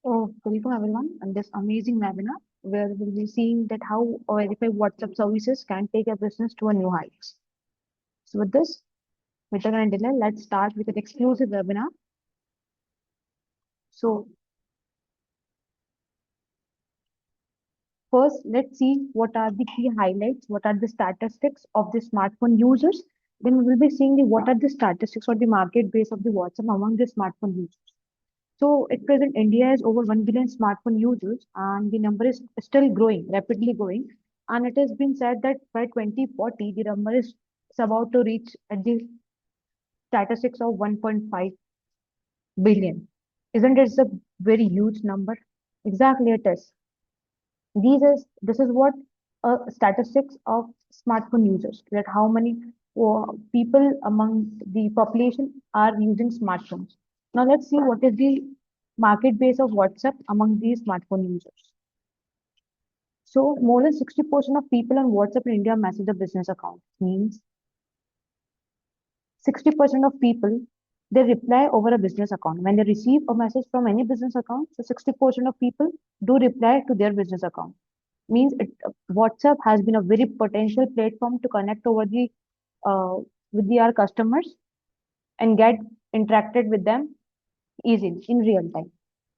Oh, welcome everyone on this amazing webinar where we'll be seeing that how verified WhatsApp services can take a business to a new heights. So with this, without any delay, let's start with an exclusive webinar. So first, let's see what are the key highlights, what are the statistics of the smartphone users. Then we will be seeing the what are the statistics or the market base of the WhatsApp among the smartphone users. So at present, India has over 1 billion smartphone users, and the number is still growing, rapidly growing. And it has been said that by 2040, the number is about to reach at the statistics of 1.5 billion. Isn't it a very huge number? Exactly, it is. This is what statistics of smartphone users, that how many people among the population are using smartphones. Now let's see what is the market base of WhatsApp among these smartphone users. So more than 60% of people on WhatsApp in India message a business account. Means 60% of people they reply over a business account. When they receive a message from any business account, so 60% of people do reply to their business account. Means WhatsApp has been a very potential platform to connect over the our customers and get interacted with them easily in real time.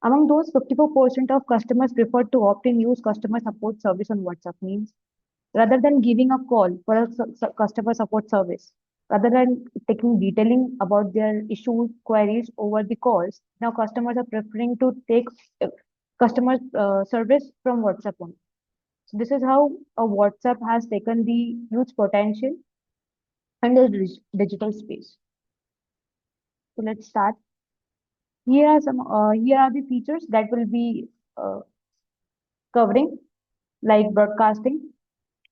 Among those, 54% of customers prefer to opt in use customer support service on WhatsApp. Means rather than giving a call for a customer support service, rather than taking detailing about their issues, queries over the calls, now customers are preferring to take customer service from WhatsApp only. So this is how a WhatsApp has taken the huge potential in the digital space. So let's start. Here are the features that will be covering, like broadcasting,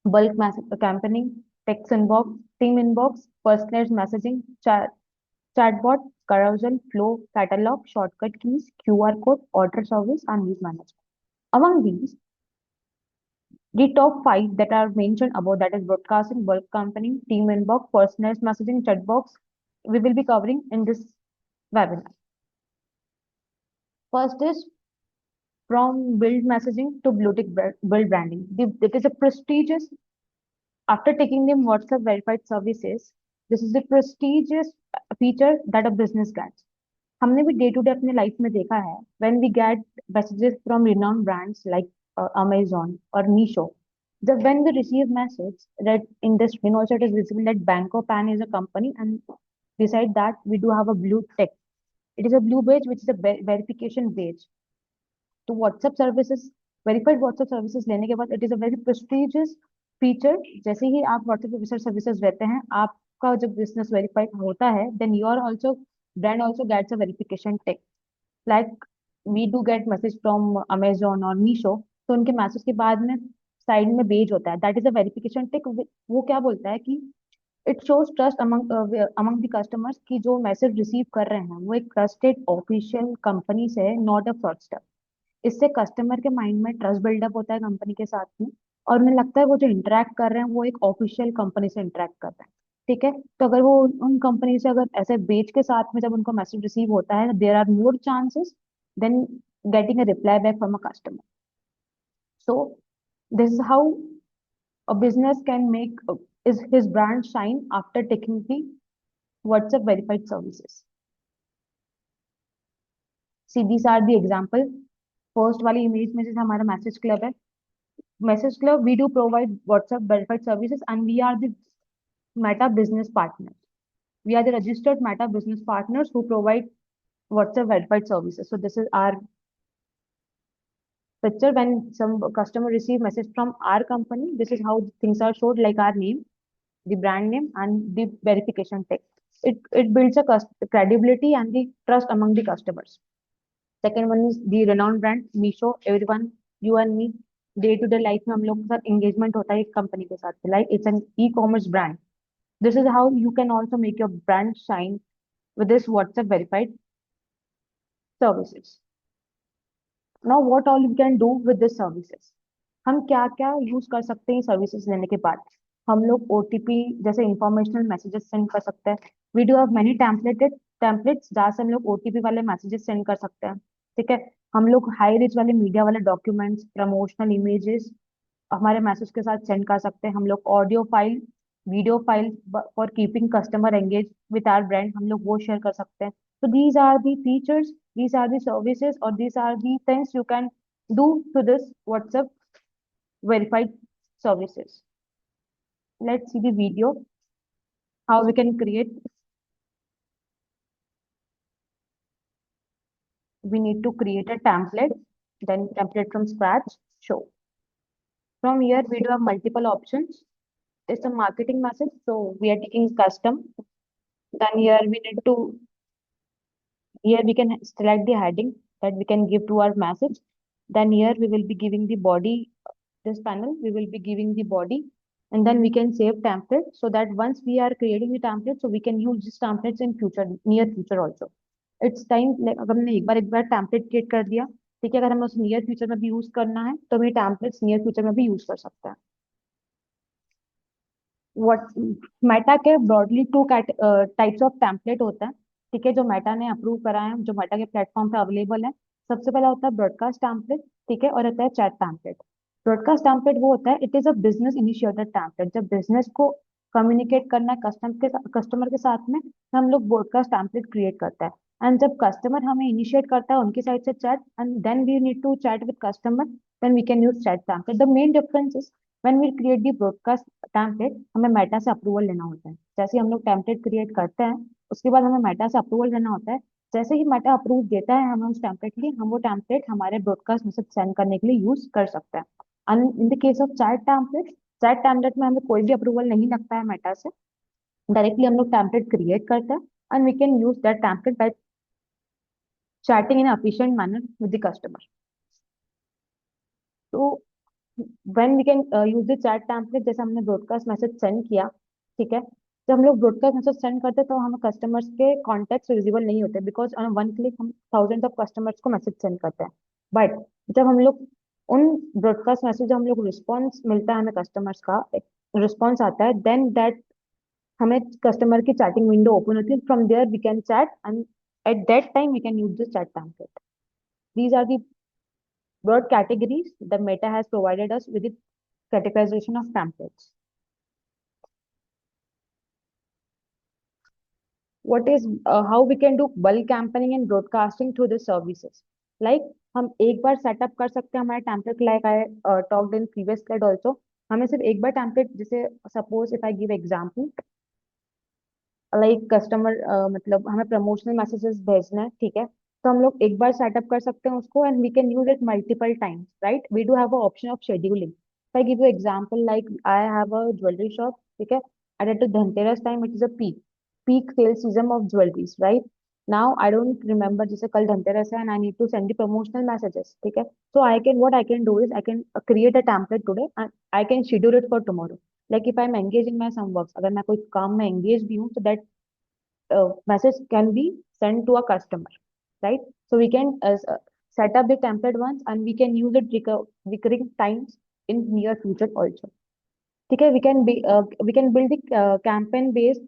bulk campaigning, text inbox, team inbox, personalized messaging, chatbot, carousel, flow, catalog, shortcut keys, QR code, order service, and lead management. Among these, the top five that are mentioned above, that is broadcasting, bulk campaigning, team inbox, personalized messaging, chatbox, we will be covering in this webinar. First is from build messaging to blue tick build branding. It is a prestigious, after taking the WhatsApp verified services, this is the prestigious feature that a business gets. हमने भी day to day अपने life में देखा है when we get messages from renowned brands like Amazon or Meesho. The when we receive message that in the screen also it is visible that Banco Pan is a company, and beside that we do have a blue tick. It is a blue badge which is a verification badge. तो WhatsApp services verified WhatsApp services लेने के बाद it is a very prestigious feature. जैसे ही आप WhatsApp verified services लेते हैं, आपका जब बिजनेस वेरीफाइड होता है, then your also brand also gets a verification tick. Like we do get message from Amazon और मीशो, तो उनके मैसेज के बाद में साइड में बेज होता है, दैट इज अ वेरिफिकेशन टिक. वो क्या बोलता है कि it shows trust among among the customers की जो मैसेज रिसीव कर रहे हैं वो एक ट्रस्टेड ऑफिशियल कंपनी से है, नॉट अ फ्रॉडस्टर. इससे कस्टमर के माइंड में ट्रस्ट बिल्डअप होता है कंपनी के साथ में, और उन्हें लगता है वो जो इंटरेक्ट कर रहे हैं वो एक ऑफिशियल कंपनी से इंटरेक्ट कर रहे हैं. ठीक है, तो अगर वो उन कंपनी से अगर ऐसे बेच के साथ में जब उनको मैसेज रिसीव होता है, there are more chances than getting a reply back from a customer. So this is how a business can make is his brand shine after taking the WhatsApp verified services. See, these are the example. First वाली image में जैसे हमारा message club है, Message Club, we do provide WhatsApp verified services, and we are the Meta business partners. We are the registered Meta business partners who provide WhatsApp verified services. So this is our picture when some customer receive message from our company. This is how things are showed, like our name, the brand name, and the verification text. It builds a credibility and the trust among the customers. Second one is the renowned brand Meesho. Everyone, you and me, day to day life में हम लोग के साथ engagement होता है एक company के साथ, like it's an e commerce brand. This is how you can also make your brand shine with this WhatsApp verified services. Now what all you can do with this services? हम क्या क्या use कर सकते हैं services लेने के बाद? हम लोग ओटीपी जैसे इंफॉर्मेशनल मैसेजेस सेंड कर सकते हैं. We do have many templates जहाँ से हम लोग ओटीपी वाले मैसेजेस सेंड कर सकते हैं. ठीक है। हम लोग हाई रिच वाले मीडिया वाले डॉक्यूमेंट्स, प्रमोशनल इमेजेस हमारे मैसेज के साथ सेंड कर सकते हैं। हम लोग audio file, video file for keeping customer engage with our brand, हम लोग वो शेयर कर सकते हैं। तो these are the features, these are the services, और these are the things you can do to this WhatsApp verified services. Let's see the video how we can create. We need to create a template, then template from scratch. Show. From here, we do have multiple options. It's a marketing message, so we are taking custom. Then here we can select the heading that we can give to our message. Then here we will be giving the body, this panel, we will be giving the body, and then we can save template so that once we are creating the template, so we can use these templates in future, near future also. It's time, अगर हमने एक बार template create कर दिया, ठीक है, अगर हमें उसे नियर फ्यूचर में भी यूज करना है तो हम ये टेम्पलेट्स नियर फ्यूचर में भी यूज कर सकते हैं। व्हाट मेटा के broadly two types of template होता है, ठीक है, जो मेटा ने अप्रूव करा है, जो मेटा के प्लेटफॉर्म पे अवेलेबल है। सबसे पहला होता है ब्रॉडकास्ट टेम्पलेट, ठीक है, और होता है चैट टेम्पलेट। ब्रॉडकास्ट टेम्पलेट वो होता है, it is a business initiated template. जब बिजनेस को कम्युनिकेट करना है कस्टमर के साथ में, तो हम लोग ब्रॉडकास्ट टेम्पलेट क्रिएट करता है। एंड जब कस्टमर हमें इनिशिएट करता है उनकी साइड से chat, and then we need to chat with customer, then we can use chat template. The main difference is when we create the broadcast template, हमें Meta से अप्रूवल लेना होता है। जैसे ही हम लोग टेम्पलेट क्रिएट करते हैं, उसके बाद हमें मेटा से अप्रूवल लेना होता है। जैसे ही मेटा अप्रूव देता है हमें उस टेम्पलेट के लिए, हम वो टेम्पलेट हमारे ब्रॉडकास्ट मैसेज सेंड करने के लिए यूज कर सकते हैं। And in the case of chat template में हमें कोई भी अप्रूवल नहीं लगता है मेटा से। डायरेक्टली हम लोग टेम्पलेट क्रिएट करते हैं, and we can use that template by chatting in an efficient manner with the customer. तो when we can use the chat template, जैसे हमने ब्रॉडकास्ट मैसेज सेंड किया, ठीक है, जब हम लोग ब्रॉडकास्ट मैसेज सेंड करते हैं तो हमें कस्टमर्स के कॉन्टेक्ट विजिबल नहीं होते, बिकॉज ऑन वन क्लिक हम थाउजेंड ऑफ कस्टमर्स को मैसेज सेंड करते हैं। बट जब हम लोग उन ब्रॉडकास्ट मैसेज, जब हम लोग रिस्पॉन्स मिलता है हमें कस्टमर्स का रिस्पॉन्स आता है, देन दैट हमें कस्टमर की चैटिंग विंडो ओपन होती है। From there we can chat, and at that time we can use this chat template. These are the broad categories the Meta has provided us with the categorization of templates. What is how we can do bulk campaigning and broadcasting through the services? Like हम एक बार setup कर सकते हैं हमारे template, like I talked in previous slide also. हमें सिर्फ एक बार template, जैसे suppose if I give example, like customer मतलब हमें प्रमोशनल मैसेजेस भेजना है, ठीक है, तो हम लोग एक बार सेटअप कर सकते हैं उसको, and we can use it multiple times, right. We do have a option of scheduling. I give you example, like I have a jewellery shop, ठीक है, at Dhanteras time it is a peak sale season of jewelleries, right. Now I don't remember, जैसे कल धनतेरस है and I need to send the promotional messages, ठीक है, so I can, what I can do is I can create a template today and I can schedule it for tomorrow. Like if I'm engaged in my some works, अगर मैं कोई काम में engaged भी हूँ, so that message can be sent to a customer, right? So we can set up the template once and we can use it recurring times in near future also. Okay, we can build the campaign based,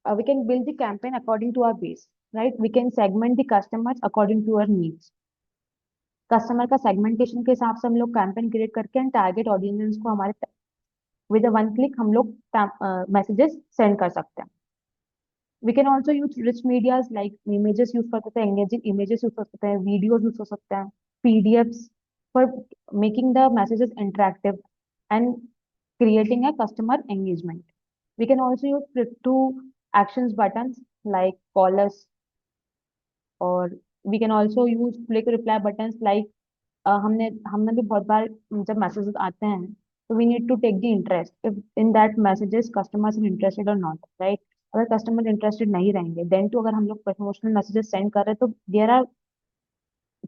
we can build the campaign according to our base, right? We can segment the customers according to our needs. Customer का segmentation के हिसाब से हम लोग campaign create करके and target audience को हमारे with one click हम लोग मैसेजेस सेंड कर सकते हैं। We can also use rich medias, like images use कर सकते हैं, एंगेजिंग इमेजेस यूज कर सकते हैं, वीडियोज यूज कर सकते हैं, PDFs for making the messages interactive and creating a customer engagement. We can also use click to actions buttons like call us, or we can also use click reply buttons like हमने हमने भी बहुत बार जब messages आते हैं, तो we need to take the interest if in that messages customers are interested और not, right. अगर कस्टमर इंटरेस्टेड नहीं रहेंगे, देन टू अगर हम लोग प्रमोशनल मैसेजेस सेंड कर रहे हैं, तो देयर आर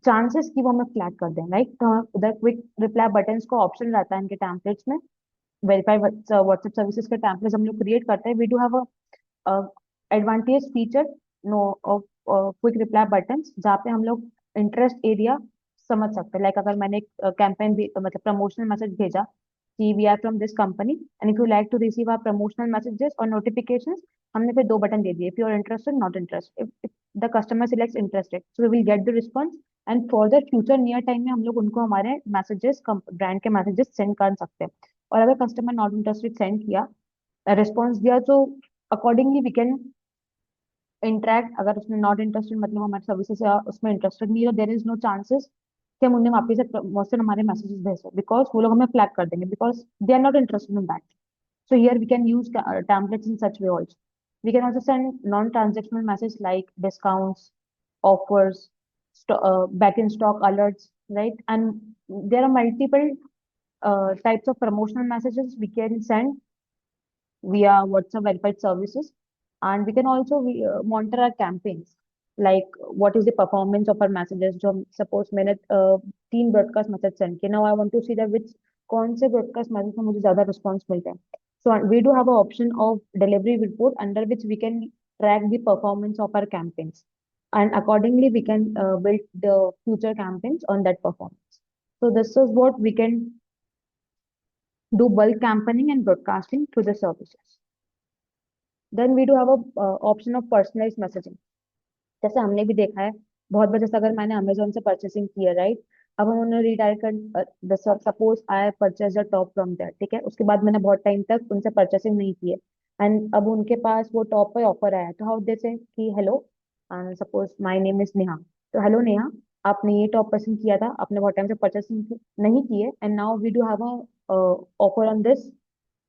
चांसेस कि वो हमें फ्लैग कर दें, राइट। तो हमें उधर क्विक रिप्लाई बटन्स को ऑप्शन रहता है इनके टेम्पलेट्स में। वेरीफाई व्हाट्सएप सर्विसेज के टेम्पलेट्स हम लोग क्रिएट करते हैं, we do have a advantage feature no of quick reply buttons, जहाँ पे हम लोग इंटरेस्ट एरिया समझ सकते हैं। लाइक अगर मैंने एक कैंपेन भी मतलब प्रमोशनल मैसेज भेजा, कि we are from this company and if you like to receive our promotional messages और नोटिफिकेशंस। हमने फिर दो बटन दे दिए, if you are interested, not interested. If the customer selects interested, so we will get the response and for the future near time में हम लोग उनको हमारे मैसेजेस, ब्रांड के मैसेजेस सेंड कर सकते हैं। और अगर कस्टमर नॉट इंटरेस्टेड सेंड किया, रिस्पॉन्स दिया, तो अकॉर्डिंगली वी कैन इंटरेक्ट। अगर उसने नॉट इंटरेस्टेड मतलब हमारे सर्विसेज या उसमें इंटरेस्टेड नहीं है, देयर इज नो चांसेस कि हम उन्हें वापस से प्रमोशन हमारे मैसेजेस भेज सकते, बिकॉज वो लोग हमें फ्लैग कर देंगे, because they are not interested in that. So here we can use templates in such way also. We can also send non-transactional messages like discounts, offers, back in stock alerts, right? And there are multiple types of promotional messages we can send via WhatsApp verified services. And we can also monitor our campaigns, like what is the performance of our messages. जो suppose मैंने तीन broadcast message send किए, now I want to see that which कौन से broadcast message में मुझे ज़्यादा response मिलता है. So we do have an option of delivery report under which we can track the performance of our campaigns, and accordingly we can build the future campaigns on that performance. So this is what we can do: bulk campaigning and broadcasting through the services. Then we do have a option of personalized messaging. जैसे हमने भी देखा है बहुत बार, जैसे अगर मैंने Amazon से परचेसिंग की है, राइट, अब हम उन्हें रिडायरेक्ट कर, suppose I purchase the top from there, ठीक है, उसके बाद मैंने बहुत टाइम तक उनसे परचेसिंग नहीं की है, एंड अब उनके पास वो टॉप पे ऑफर आया है, तो हाउ दे से कि hello, suppose my name is Neha, तो हेलो नेहा, आपने ये टॉप पसंद किया था, आपने बहुत टाइम से परचेसिंग नहीं की है, and now we do have a offer on this,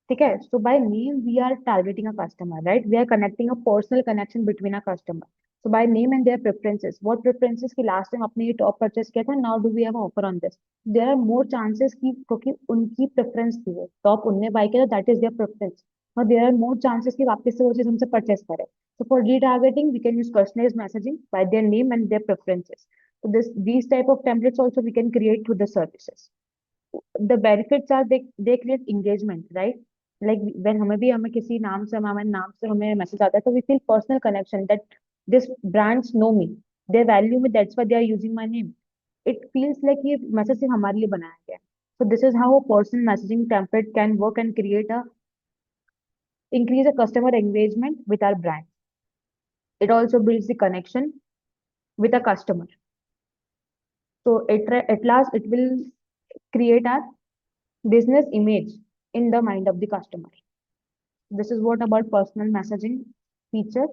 ठीक है। So by name we are targeting a customer, right, we are connecting a personal connection between a customer. So by name and their preferences, what preferences की last time आपने ये top purchase किया था, now do we have offer on this. There are more chances की, क्योंकि उनकी preference थी, वो टॉप उनने बाय किया, दैट इज देयर प्रेफरेंस, और देयर आर मोर चांसेस की वापस से वो चीज हमसे परचेस करें। So for retargeting we can use personalised messaging by their name and their preferences. So this these type of templates also we can create through the services. The benefits are they create engagement, right? Like when हमें भी हमें किसी नाम से, हमारे नाम से हमें मैसेज आता है, तो we feel personal connection that this brands know me, they value me, that's why they are using my name. It feels like ये मैसेज सिर्फ हमारे लिए बनाया गया है. So this is how a personal messaging template can work and create a increase a customer engagement with our brand. It also builds the connection with a customer. So at last it will create a business image in the mind of the customer. This is what about personal messaging feature.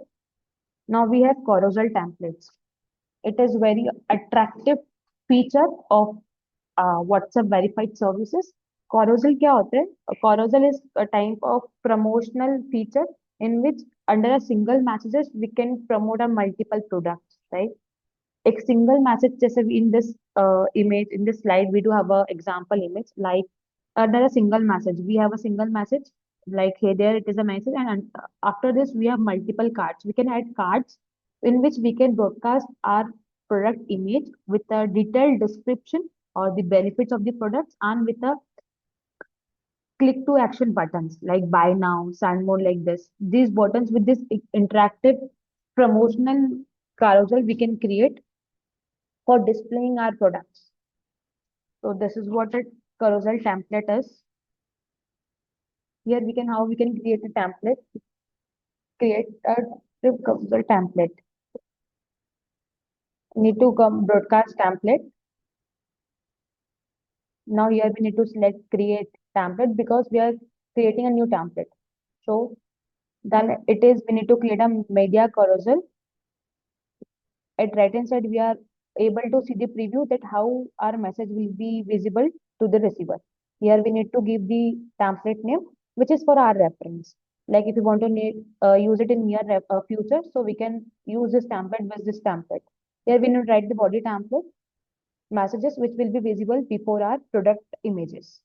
Now we have carousel templates. It is very attractive feature of WhatsApp verified services. Carousel क्या होते हैं? A carousel is a type of promotional feature in which under a single messages we can promote a multiple products, right? एक single message, जैसे in this image, in this slide we do have a example image, like under a single message we have a single message, like hey there it is a message, and after this we have multiple cards. We can add cards in which we can broadcast our product image with a detailed description or the benefits of the products, and with a click to action buttons like buy now, send more, like this. These buttons with this interactive promotional carousel we can create for displaying our products. So this is what a carousel template is. Here we can, how we can create a template, create a carousel template. Need to come broadcast template. Now here we need to select create template because we are creating a new template. So then it is, we need to create a media carousel. At right hand side, we are able to see the preview that how our message will be visible to the receiver. Here we need to give the template name, which is for our reference. Like if you want to use it in near future, so we can use this template with this template. Here we need to write the body template, messages which will be visible before our product images.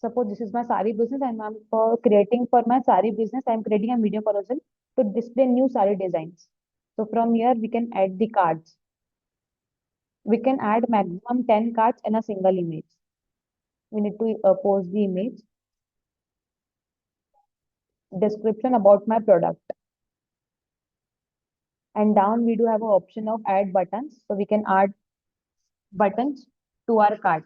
Suppose this is my sari business, and I'm for creating for my sari business, I'm creating a media carousel to display new sari designs. So from here we can add the cards. We can add maximum 10 cards in a single image. We need to post the image, description about my product, and down we do have an option of add buttons. So we can add buttons to our card.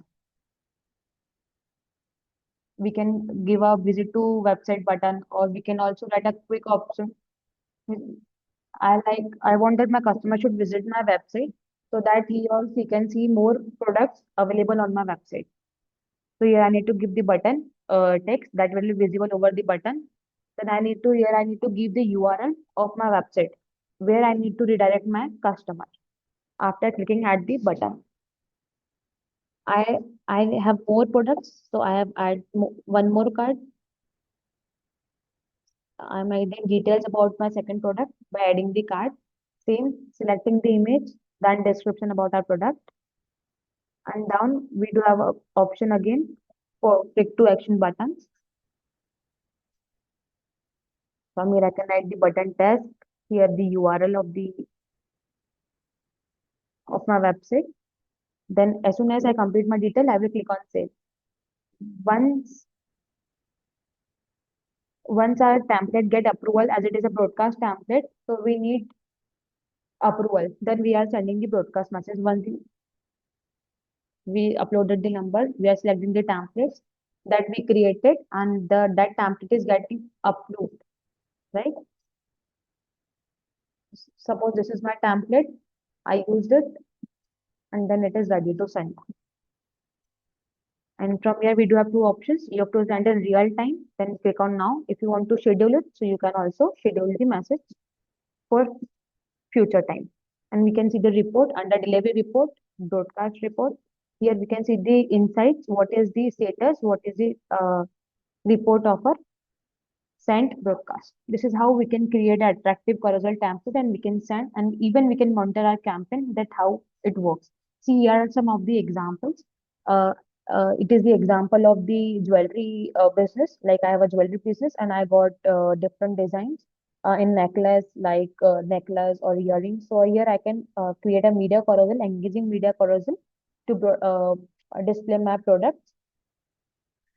We can give a visit to website button, or we can also write a quick option. I want that my customer should visit my website so that he or she can see more products available on my website. So here I need to give the button text that will be visible over the button. Then I need to give the URL of my website where I need to redirect my customer after clicking at the button. I I have more products, so I have add one more card. I'm adding details about my second product by adding the card. Same, selecting the image, then description about our product. And down we do have a option again for click to action buttons. From here I can write the button test, here the URL of my website. Then as soon as I complete my detail, I will click on save. Once once our template get approval, as it is a broadcast template, so we need approval. Then we are sending the broadcast message. Once we uploaded the number, we are selecting the templates that we created, and that template is getting approved, right? Suppose this is my template, I used it, and then it is ready to send. And from here, we do have two options. You have to send in real time, then click on now. If you want to schedule it, so you can also schedule the message for future time. And we can see the report under delivery report, broadcast report. Here we can see the insights, what is the status, what is the report of our sent broadcast. This is how we can create an attractive carousel template, and we can send, and even we can monitor our campaign, that how it works. See, here are some of the examples. Uh, it is the example of the jewelry business. Like I have a jewelry business and I got different designs in necklace, like necklace or earrings. So here I can create a media carousel, engaging media carousel to display my products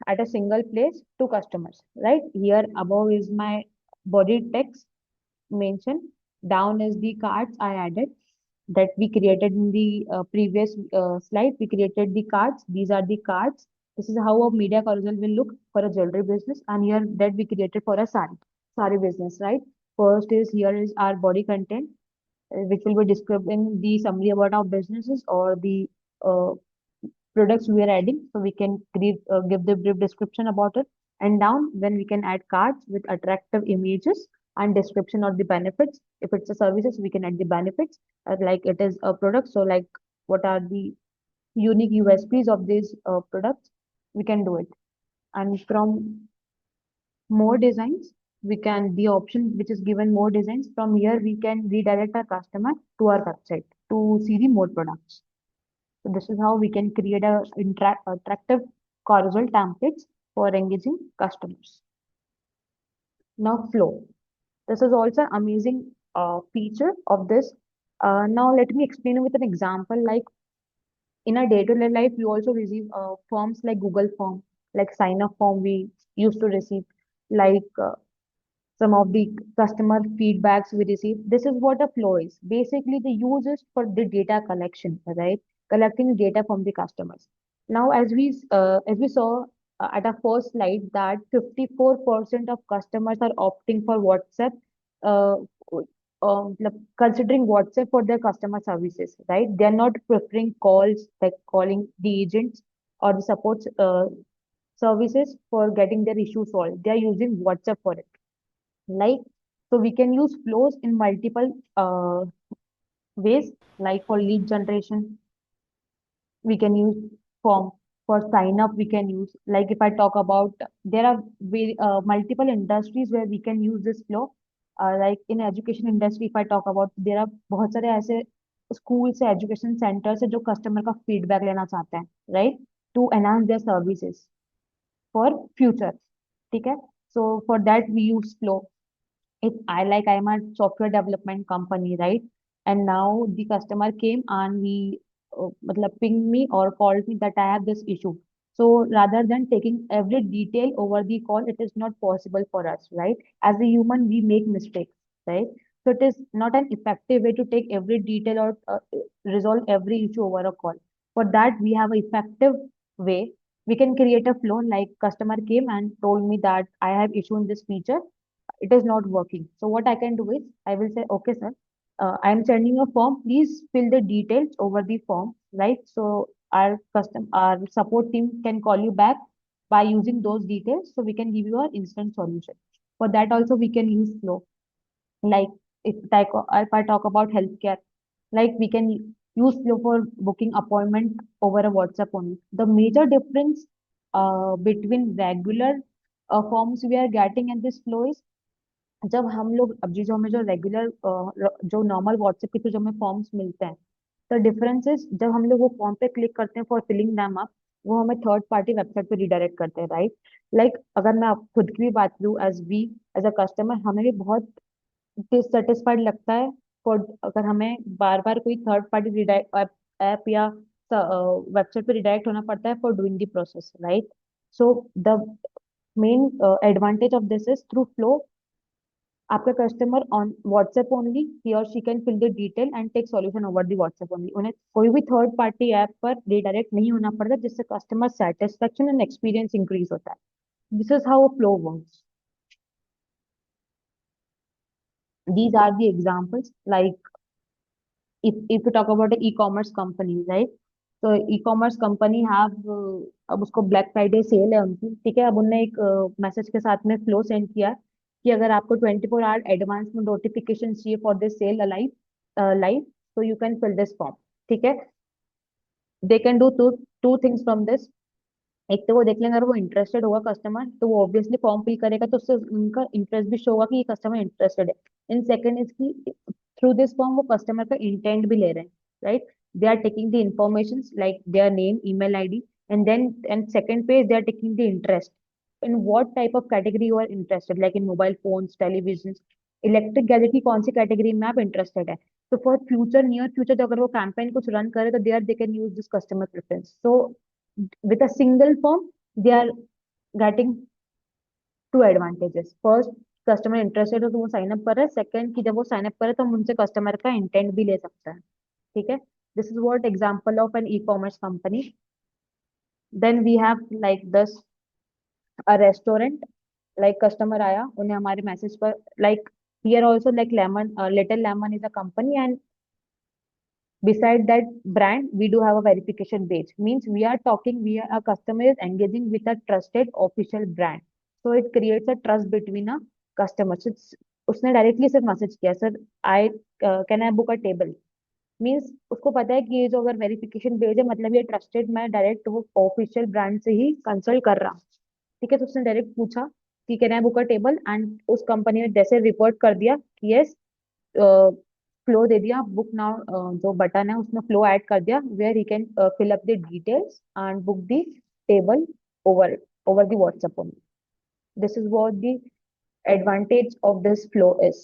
at a single place to customers, right? Here above is my body text mentioned. Down is the cards I added that we created in the previous slide. We created the cards. These are the cards. This is how a media carousel will look for a jewelry business. And here that we created for a sari business, right? First is here is our body content, which will be describing the summary about our businesses or the uh, products we are adding, so we can give the brief description about it. And down when we can add cards with attractive images and description of the benefits. If it's a services, we can add the benefits, like it is a product, so like what are the unique USPs of these products, we can do it. And from more designs, we can, the option which is given more designs, from here we can redirect our customer to our website to see the more products. So this is how we can create a attractive carousel templates for engaging customers. Now flow. This is also an amazing feature of this. Now let me explain with an example. Like in our day-to-day life, we also receive forms like Google form, like sign up form we used to receive, like some of the customer feedbacks we receive. This is what a flow is. Basically, the use is for the data collection, right? Collecting data from the customers. Now, as we saw at our first slide, that 54% of customers are opting for WhatsApp, uh, like considering WhatsApp for their customer services, right? They are not preferring calls, like calling the agents or the support services for getting their issue solved. They are using WhatsApp for it, like, so we can use flows in multiple ways. Like for lead generation, we can use form. For sign up, we can use, like if I talk about, there are multiple industries where we can use this flow. Like in education industry, if I talk about, there are बहुत सारे ऐसे schools से education centers है जो customer का feedback लेना चाहते हैं, right, to enhance their services for future. ठीक है, so for that we use flow. If I'm a software development company, right? And now the customer came and he pinged me or called me that I have this issue. So rather than taking every detail over the call, it is not possible for us, right? As a human, we make mistakes, right? So it is not an effective way to take every detail or resolve every issue over a call. For that, we have an effective way. We can create a flow like customer came and told me that I have issued this feature, it is not working. So what I can do is I will say, okay, sir, I am sending a form. Please fill the details over the form, right? So our support team can call you back by using those details. So we can give you an instant solution. For that also we can use flow. Like if I talk about healthcare, like we can use flow for booking appointment over a WhatsApp only. The major difference between regular forms we are getting and this flow is जब हम लोग अब जो हमें जो regular जो normal WhatsApp के through जो हमें फॉर्म्स मिलते हैं, तो डिफरेंस इज जब हम लोग वो फॉर्म पे क्लिक करते हैं फॉर फिलिंग दैम अप, वो हमें थर्ड पार्टी वेबसाइट पे रिडायरेक्ट करते हैं, राइट? लाइक अगर मैं खुद की भी बात करूँ, एज अ कस्टमर हमें भी बहुत डिससेटिस्फाइड लगता है फॉर अगर हमें बार बार कोई थर्ड पार्टी रिडायरेक्ट ऐप या वेबसाइट पे रिडायरेक्ट होना पड़ता है for doing the process, right? So the main advantage of this is through flow आपका कस्टमर ऑन व्हाट्सएप ओनली ही और she can fill the detail and take solution over the WhatsApp only. उन्हें कोई भी third party app पर redirect नहीं होना पड़ता, जिससे customer satisfaction and experience increase होता है। This is how flow works. These are the examples. Like if you talk about the e-commerce company, right? तो e-commerce कंपनी हैव अब उसको ब्लैक फ्राइडे सेल है उनकी, ठीक है? अब उनने एक मैसेज के साथ में फ्लो सेंड किया कि अगर आपको 24 आवर एडवांस में नोटिफिकेशन चाहिए for this sale live live, तो you can fill this form, ठीक है? They can do two two things from this. एक तो वो देख लेंगे, अगर वो इंटरेस्टेड होगा कस्टमर तो वो ऑब्वियसली फॉर्म फिल करेगा, तो उससे उनका इंटरेस्ट भी शो होगा कि ये कस्टमर इंटरेस्टेड है। इन सेकंड इज की थ्रू दिस फॉर्म वो कस्टमर का इंटेंट भी ले रहे हैं, right? They are taking the information like their name, email ID, and second page they are taking the interest in what type of category you are interested, like in mobile phones, television, electric gadget की कौन सी category में आप interested है। तो for future, near future, अगर वो campaign कुछ run करे तो दे can use this customer preference. So with a single form they are getting two advantages. First, customer interested हो तो वो साइन अप कर रहा है। सेकंड, कि जब वो साइन अप करे तो हम उनसे कस्टमर का इंटेंट भी ले सकते हैं, ठीक है? This is what example of an e commerce company. Then we have like this a restaurant, like customer आया, उन्हें हमारे मैसेज पर, like here also like lemon, little lemon is a company, and beside that brand, we do have a verification page. Means we are, a customer is engaging with a trusted official brand. So it creates a trust between a customer. So उसने directly सिर्फ message किया, sir I can I book a table. Means उसको पता है कि ये जो अगर वेरिफिकेशन पेज है, मतलब ये ट्रस्टेड, मैं डायरेक्ट वो ऑफिशियल ब्रांड से ही कंसल्ट कर रहा हूँ, ठीक है? तो उसने डायरेक्ट पूछा कि can I book a table, and उस कंपनी ने जैसे रिपोर्ट कर दिया कि यस, फ्लो दे दिया, बुक नाउ जो बटन है उसमें फ्लो ऐड कर दिया, where he can fill up the details and book the table over over the WhatsApp only. This is what the advantage of this flow is.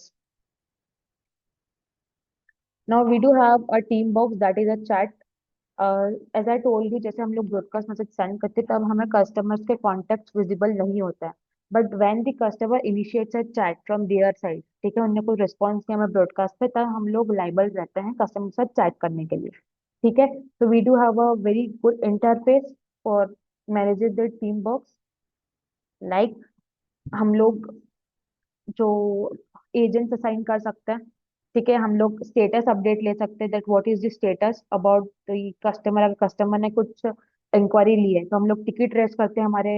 Now we do have a team box, that is a chat. As I told you, जैसे हम लोग broadcast message send करते हैं तब हमें customers के contact visible नहीं होता है, but when the customer initiates a chat from their side, ठीक है, उन्होंने कोई रिस्पॉन्स किया हमें ब्रॉडकास्ट पे, तब हम लोग लाइबल रहते हैं कस्टमर के साथ चैट करने के लिए, ठीक है? तो we do have a very good interface for manages the team box. Like हम लोग जो एजेंट्स असाइन कर सकते हैं, ठीक है? हम लोग स्टेटस अपडेट ले सकते हैं, that what is the status about the customer. अगर कस्टमर ने कुछ इंक्वायरी ली है तो हम लोग टिकट रेस करते हैं, हमारे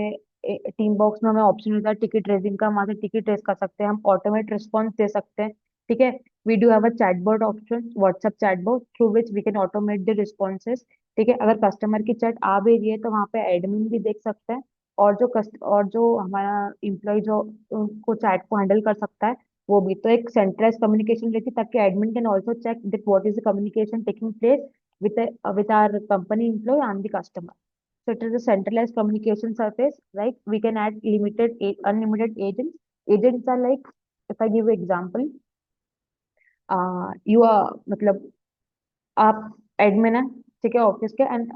टीम बॉक्स में हमें ऑप्शन मिलता है टिकट रेजिंग का, वहां से टिकट रेस कर सकते हैं, हम ऑटोमेट रिस्पॉन्स दे सकते हैं, ठीक है? We do have a chatbot option, WhatsApp chatbot, through which we can automate the responses, ठीक है? अगर कस्टमर की चैट आ भी रही है तो वहाँ पे एडमिन भी देख सकते हैं, और जो हमारा इम्प्लॉय जो उनको चैट को हैंडल कर सकता है वो भी। तो एक सेंट्रलाइज कम्युनिकेशन रहती है, ताकि admin can also check that what is the communication taking place with our company employee and the customer. So it is a centralized communication surface, right? We can add unlimited agents. Agents are like, if I give you example, you are मतलब आप admin है, ठीक है, office के, and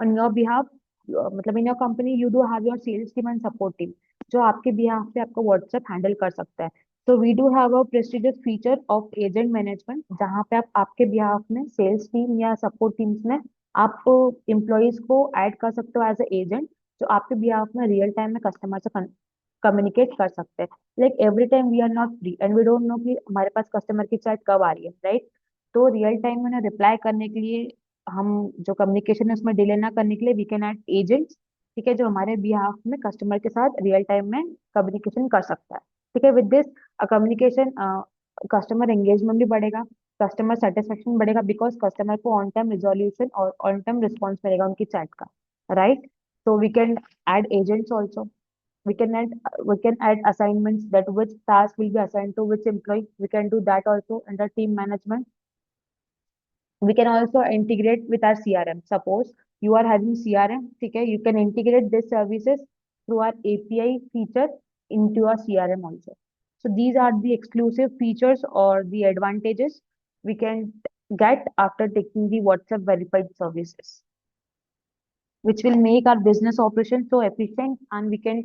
on your behalf, मतलब in your company you do have your sales team and support team, जो आपके behalf पे आपका व्हाट्सएप हैंडल कर सकता है। तो we do have a prestigious feature of agent management, जहाँ पे आप आपके बिहाफ में सेल्स टीम या सपोर्ट टीम्स में आप एम्प्लॉयज को ऐड कर सकते हो एज ए एजेंट, जो आपके बिहाफ में रियल टाइम में कस्टमर से कम्युनिकेट कर सकते हैं। Like every time we are not free and we don't know कि हमारे पास कस्टमर की चैट कब आ रही है, राइट। तो रियल टाइम में उन्हें रिप्लाई करने के लिए, हम जो कम्युनिकेशन है उसमें डिले ना करने के लिए, वी कैन ऐड एजेंट्स, ठीक है, जो हमारे बिहाफ में कस्टमर के साथ रियल टाइम में कम्युनिकेशन कर सकता है। ठीक है, with this communication, customer engagement भी बढ़ेगा, कस्टमर सेटिस्फेक्शन बढ़ेगा, बिकॉज कस्टमर को ऑन टाइम रिजोल्यूशन और ऑन टाइम रिस्पॉन्स मिलेगा उनकी चैट का, right. So we can add agents also. We can add assignments, that which task will be assigned to which employee. We can do that also under team management. We can also integrate with our CRM. Suppose you are having CRM, okay, you can integrate these services through our API feature into your CRM also. So these are the exclusive features or the advantages we can get after taking the WhatsApp verified services, which will make our business operation so efficient and we can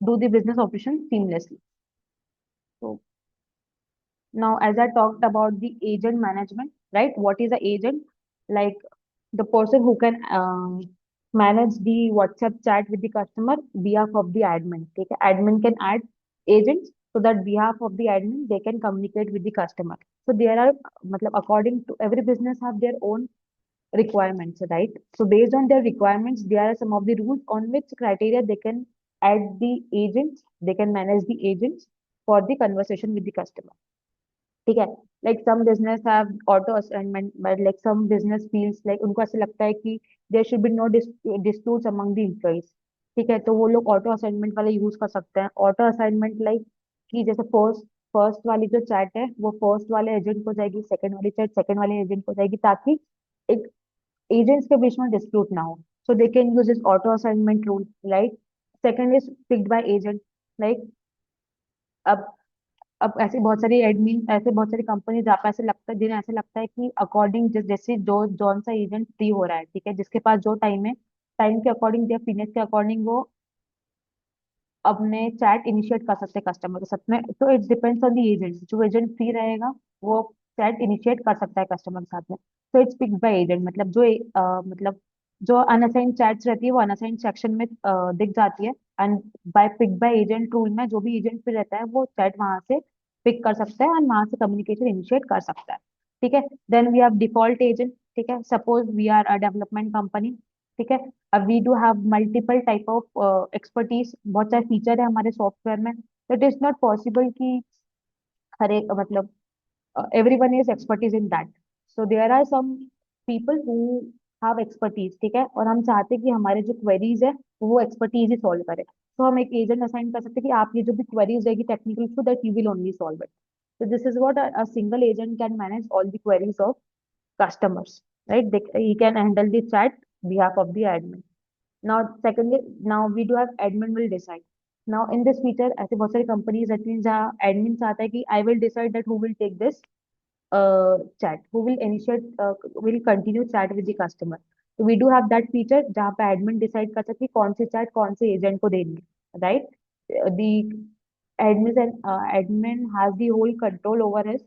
do the business operation seamlessly. So now, as I talked about the agent management, right? What is the agent? Like the person who can manage the WhatsApp chat with the customer behalf of the admin. Okay? Admin can add agents so that behalf of the admin they can communicate with the customer. So there are, matlab, according to every business have their own requirements, right? So based on their requirements, there are some of the rules on which criteria they can add the agents, they can manage the agents for the conversation with the customer. ठीक है, like some business have auto assignment, but like some business feels like उनको ऐसा लगता है कि there should be no disputes among the employees. ठीक है, तो वो लोग ऑटो असाइनमेंट वाला यूज कर सकते हैं। ऑटो असाइनमेंट लाइक कि जैसे फर्स्ट फर्स्ट वाली जो चैट है वो फर्स्ट वाले एजेंट को जाएगी, सेकंड वाली चैट सेकंड वाले एजेंट को जाएगी, ताकि एक एजेंट्स के बीच में डिस्प्यूट ना हो। So they can use this auto assignment rule, right. Second is picked by agent, like अब अब ऐसी बहुत सारी एडमिन, ऐसे बहुत सारी कंपनी जहाँ पे ऐसे लगता है, जिन्हें ऐसे लगता है कि अकॉर्डिंग जैसे जो जौन सा एजेंट फ्री हो रहा है, ठीक है, जिसके पास जो टाइम है, टाइम के अकॉर्डिंग या फिटनेस के अकॉर्डिंग वो अपने चैट इनिशिएट कर सकते हैं कस्टमर के साथ में। तो it depends on the agent, जो एजेंट फ्री रहेगा वो चैट इनिशिएट कर सकता है कस्टमर के साथ में। तो इट्स पिक्ड बाय एजेंट, मतलब मतलब जो अनअसाइंड चैट्स रहती है वो अनअसाइंड सेक्शन में दिख जाती है, and by pick by agent rule में जो भी एजेंट फ्री रहता है वो चैट वहां से पिक कर सकता है और वहां से कम्युनिकेशन इनिशिएट कर सकता है। ठीक है, then we have default agent. ठीक है, suppose we are a development company, ठीक है, अब we do have multiple type of expertise, बहुत सारे फीचर है हमारे सॉफ्टवेयर में, तो इट इज नॉट पॉसिबल कि हर एक मतलब everyone is expertise in that. So there are some people who have expertise, ठीक है, और हम चाहते हैं कि हमारे जो क्वेरीज है वो एक्सपर्टीज ही सॉल्व करे, तो हम एक एजेंट असाइन कर सकते हैं कि आप ये जो भी क्वेरीज रहेगी technical, so that you will only solve it. So this is what a single agent can manage all the queries of customers, right? He can handle the chat behalf of the admin. Now, secondly, now we do have admin will decide. Now in this feature, ऐसे बहुत सारी companies रहती हैं जहाँ admin चाहता है कि I will decide that who will take this chat, who will initiate, will continue chat with the customer. So we do have that feature जहाँ पे admin decide कर सकती है कौन सी chat कौन से agent को देनी है, right? The admin has the whole control over his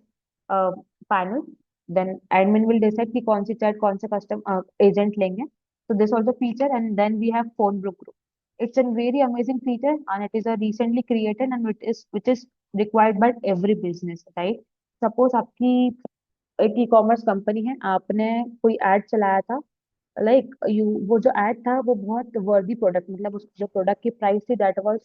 uh, panel. Then admin will decide कि कौन सी chat कौन से agent लेंगे. So this also feature, and then we have phone book group. It's a very amazing feature and it is a recently created and which is required by every business, right? Suppose आपकी एक ई commerce company है, आपने कोई add चलाया था, like you, वो जो add था वो बहुत वर्दी प्रोडक्ट, मतलब उस जो प्रोडक्ट की प्राइस थी दैट वाज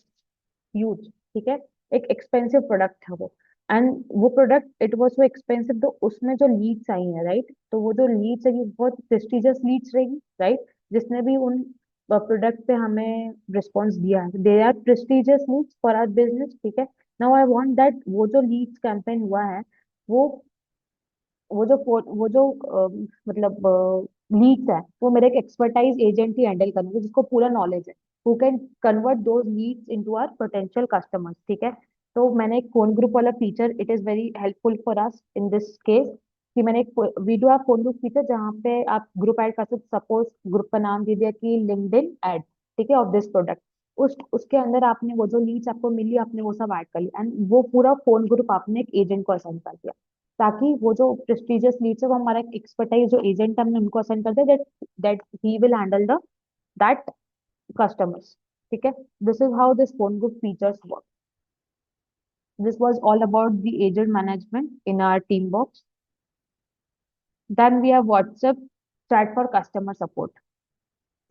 ह्यूज, ठीक है, एक एक्सपेंसिव प्रोडक्ट था वो, एंड वो product it was so expensive, तो उसमें जो लीड्स आई हैं, राइट, तो वो जो लीड्स है ये बहुत प्रेस्टिजियस लीड्स रहेगी, राइट, जिसने भी उन प्रोडक्ट पे हमें रिस्पॉन्स दिया है, they are prestigious leads for our business, ठीक है। नाउ आई वांट दैट वो जो लीड्स कैंपेन हुआ है वो वो जो मतलब लीड्स है वो मेरे एक एक्सपर्टाइज एजेंट ही हैंडल करेंगे जिसको पूरा नॉलेज है, who can convert those leads into our potential customers, ठीक है। तो मैंने एक फोन ग्रुप वाला feature, it is very helpful for us in this case, कि मैंने एक वीडियो आप फोन ग्रुप फीचर जहाँ पे आप ग्रुप ऐड कर सकते, सपोज ग्रुप का नाम दे दिया कि लिंक्डइन ऐड, ठीक है, ऑफ दिस प्रोडक्ट, उसके अंदर आपने वो जो लीड्स आपको मिली आपने वो सब ऐड कर ली, एंड वो पूरा फोन ग्रुप आपने एक एजेंट को असाइन कर दिया। ताकि वो जो प्रेस्टिजियस लीड्स है वो हमारा एक्सपर्टाइज जो एजेंट हमने उनको असाइन कर दिया, that that he will handle the that customers. ठीक है, this is how this phone book features work. This was all about the agent management in our team box. Then we have WhatsApp chat for customer support.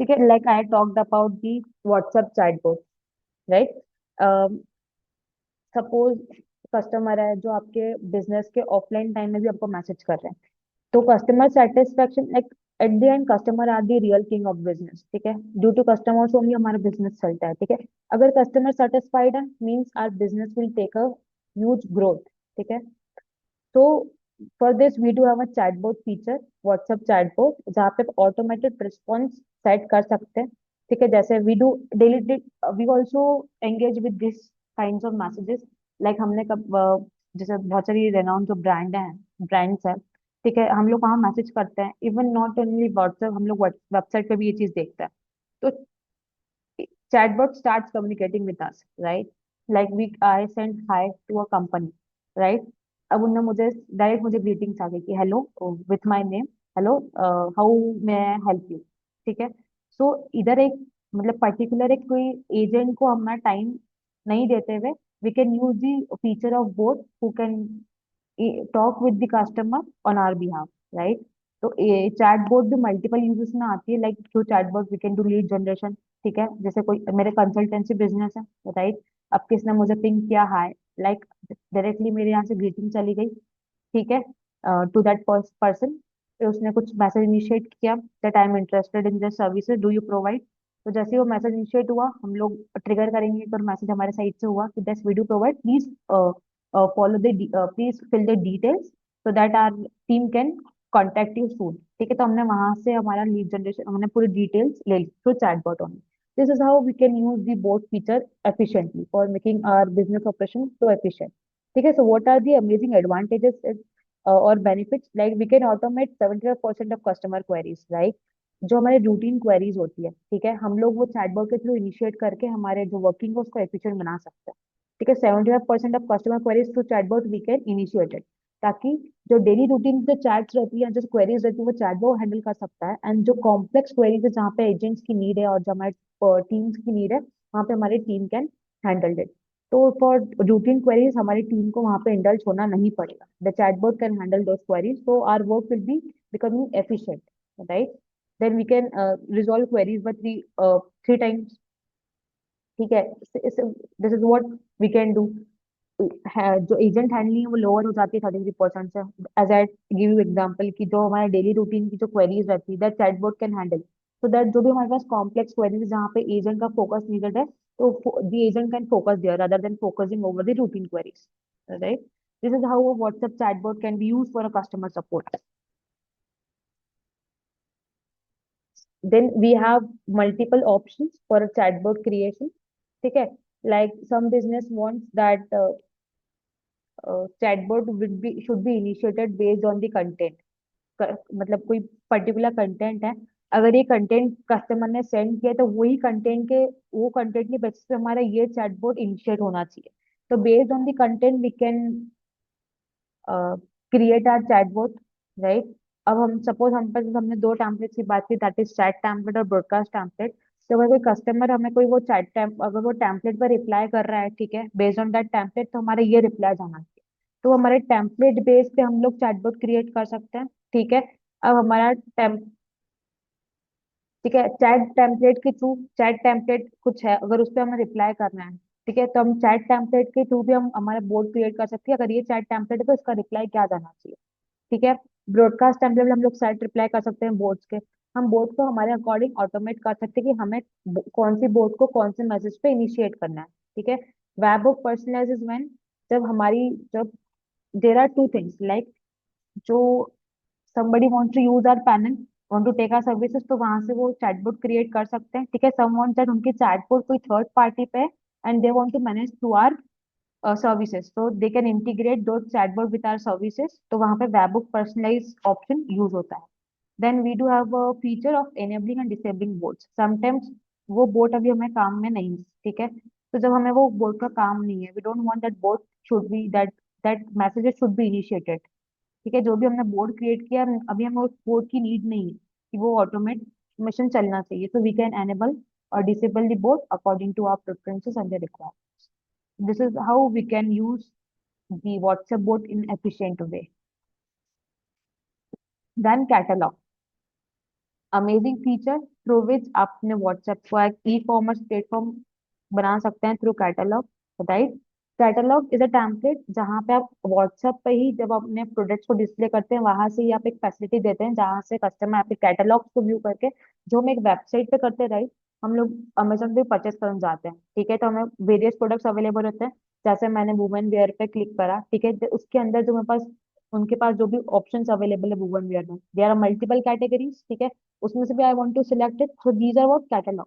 ठीक है, like I talked about the WhatsApp chatbot, right? Suppose customer है जो आपके business के offline time में भी आपको message कर रहे हैं, तो customer satisfaction, like at the end customer are the real king of business. ठीक है, ड्यू टू कस्टमर्स ओनली हमारा बिजनेस चलता है। ठीक है, अगर कस्टमर सेटिस्फाइड है means our business will take a huge growth. ठीक है, तो for this we do have a chatbot feature, WhatsApp chatbot, जहाँ पे ऑटोमेटेड रिस्पॉन्स सेट कर सकते हैं। ठीक है, जैसे we do daily, we also engage with this kind of messages. Like हमने कब जैसे बहुत सारी रेनाउंड जो ब्रांड्स हैं, ठीक है, हम लोग वहाँ मैसेज करते हैं, इवन नॉट ओनली व्हाट्सएप, हम लोग वेबसाइट पे भी ये चीज देखते हैं। तो chatbot starts communicating with us, right? Like we I sent hi to a company, right? अब उनने मुझे डायरेक्ट मुझे ग्रीटिंग्स आ गई कि hello with my name, hello how may I help you. ठीक है, सो इधर एक मतलब पर्टिकुलर एक कोई एजेंट को हमारा टाइम नहीं देते हुए, we can use the feature of bot who can talk with the customer on our behalf, right? तो चैटबॉट भी मल्टीपल यूजेस में आती है, like through chatbot we can do lead generation. ठीक है, जैसे कोई मेरे कंसल्टेंसी बिजनेस है, राइट? अब किसने मुझे पिंग किया हाय, लाइक डायरेक्टली मेरे यहाँ से ग्रीटिंग चली गई, ठीक है, टू दैट पर्सन। फिर उसने कुछ मैसेज इनिशिएट किया that I am interested in this services, do you provide. तो जैसे ही वो मैसेज इनिशिएट हुआ, हम लोग ट्रिगर करेंगे एक और मैसेज हमारे साइड से हुआ कि this we do provide, please follow the please fill the details so that our team can contact you soon. ठीक है, तो हमने वहां से हमारा लीड जनरेशन, हमने पूरी डिटेल्स ले ली through chatbot only. This is how we can use the bot feature efficiently for making our business operations so efficient. ठीक है, so what are the amazing advantages और benefits? Like we can automate 75% of customer queries, right? जो हमारे routine queries होती है, ठीक है, हम लोग वो चैटबॉट के थ्रू इनिशिएट करके हमारे जो वर्किंग है उसको एफिशिएंट बना सकते हैं। ठीक है, 75% of customer queries through chatbot we can initiated, ताकि जो डेली रूटीन जो चैट्स रहती है, जो क्वेरीज रहती है, वो चैटबॉट हैंडल कर सकता है। एंड जो कॉम्प्लेक्स क्वेरीज है जहाँ पे एजेंट्स की नीड है और जो हमारे टीम्स की नीड है, वहाँ पे हमारी टीम कैन हैंडल इट। तो फॉर रूटीन क्वेरीज हमारी टीम को वहाँ पे इंडल्ज होना नहीं पड़ेगा, the chatbot can handle those queries, so our work will be becoming efficient, right? Then we can resolve queries by three times. ठीक है, this is what we can do. जो एजेंट हैंडलिंग है वो lower हो जाती है 33% से। As I give you example कि जो हमारे डेली रूटीन की जो क्वेरीज रहती है that chatbot can handle, so that जो भी हमारे पास कॉम्प्लेक्स क्वेरीज जहाँ पे एजेंट का फोकस नीडेड है, तो the agent can focus there rather than focusing over the routine queries, right? This is how a WhatsApp chatbot can be used for a customer support. Then we have multiple options for a chatbot creation. ठीक है, like some business wants that chatbot should be initiated based on the content। मतलब कोई particular content है, अगर ये content customer ने send किया तो वो कंटेंट के बेसिस पे हमारा ये चैटबॉट इनिशिएट होना चाहिए। तो based on the content we can create our chatbot, right? अब हम सपोज हम पर हमने दो टेम्पलेट्स की बात की, दैट इज चैट टेम्पलेट और ब्रॉडकास्ट टेम्पलेट। तो अगर कोई कस्टमर हमें कोई वो अगर वो टेम्पलेट पर रिप्लाई कर रहा है, ठीक है, बेस्ड ऑन दैट टेम्पलेट, तो हमारा ये रिप्लाई जाना चाहिए। तो हमारे टेम्पलेट बेस पे हम लोग चैटबॉट क्रिएट कर सकते हैं। ठीक है, अब हमारा ठीक है, चैट टेम्पलेट के थ्रू, चैट टेम्पलेट कुछ है अगर उस पर हमें रिप्लाई करना है, ठीक है, तो हम चैट टेम्पलेट के थ्रू भी हम हमारा बोर्ड क्रिएट कर सकते हैं। अगर ये चैट टेम्पलेट है तो इसका रिप्लाई क्या जाना चाहिए। ठीक है, ब्रॉडकास्ट टेम्पलेट हम लोग सेट रिप्लाई कर सकते हैं बोर्ड्स के। हम बोर्ड को हमारे अकॉर्डिंग ऑटोमेट कर सकते हैं कि हमें कौन सी बोर्ड को कौन से मैसेज पे इनिशिएट करना है। ठीक है, web of personalize is when, जब there are two things, like जो somebody wants to use our panel, want to take our services, तो वहां से वो चैटबॉट क्रिएट कर सकते हैं। ठीक है, some want that उनकी चैटबॉट कोई थर्ड पार्टी पे है and they want to manage through our services, so they can integrate those chatbot with our services, तो वहां पे webhook personalized option यूज होता है। then we do have a feature of enabling and disabling bots, sometimes वो boat अभी हमें काम में नहीं है, ठीक है, तो जब हमें वो बोट का काम नहीं है, we don't want that bot should be that messages should be initiated, ठीक है, जो भी हमने बोर्ड क्रिएट किया, अभी हमें उस बोर्ड की नीड नहीं है कि वो ऑटोमेशन चलना चाहिए, so we can enable or disable the board according to our preferences and the requirements. This is how we can use the WhatsApp bot in efficient way. Then catalog, amazing feature through which आप अपने WhatsApp को एक e commerce platform बना सकते हैं through catalogue, right. Catalogue is a template जहाँ पे आप व्हाट्सएप पे ही जब आप अपने प्रोडक्ट्स को डिस्प्ले करते हैं, वहां से ही आप एक फैसिलिटी देते हैं जहाँ से कस्टमर आपके कैटलॉग को व्यू करके, जो हम एक वेबसाइट पे करते हैं, राइट। हम लोग अमेजोन पे परचेस करने जाते हैं, ठीक है, तो हमें वेरियस प्रोडक्ट्स अवेलेबल होते हैं। जैसे मैंने वुमेन वेयर पे क्लिक करा, ठीक है, तो उसके अंदर जो मेरे पास, उनके पास जो भी ऑप्शंस अवेलेबल है वुमेन वेयर में, देयर आर मल्टीपल कैटेगरीज, ठीक है, उसमें से भी I want to select it, so these are what catalogue.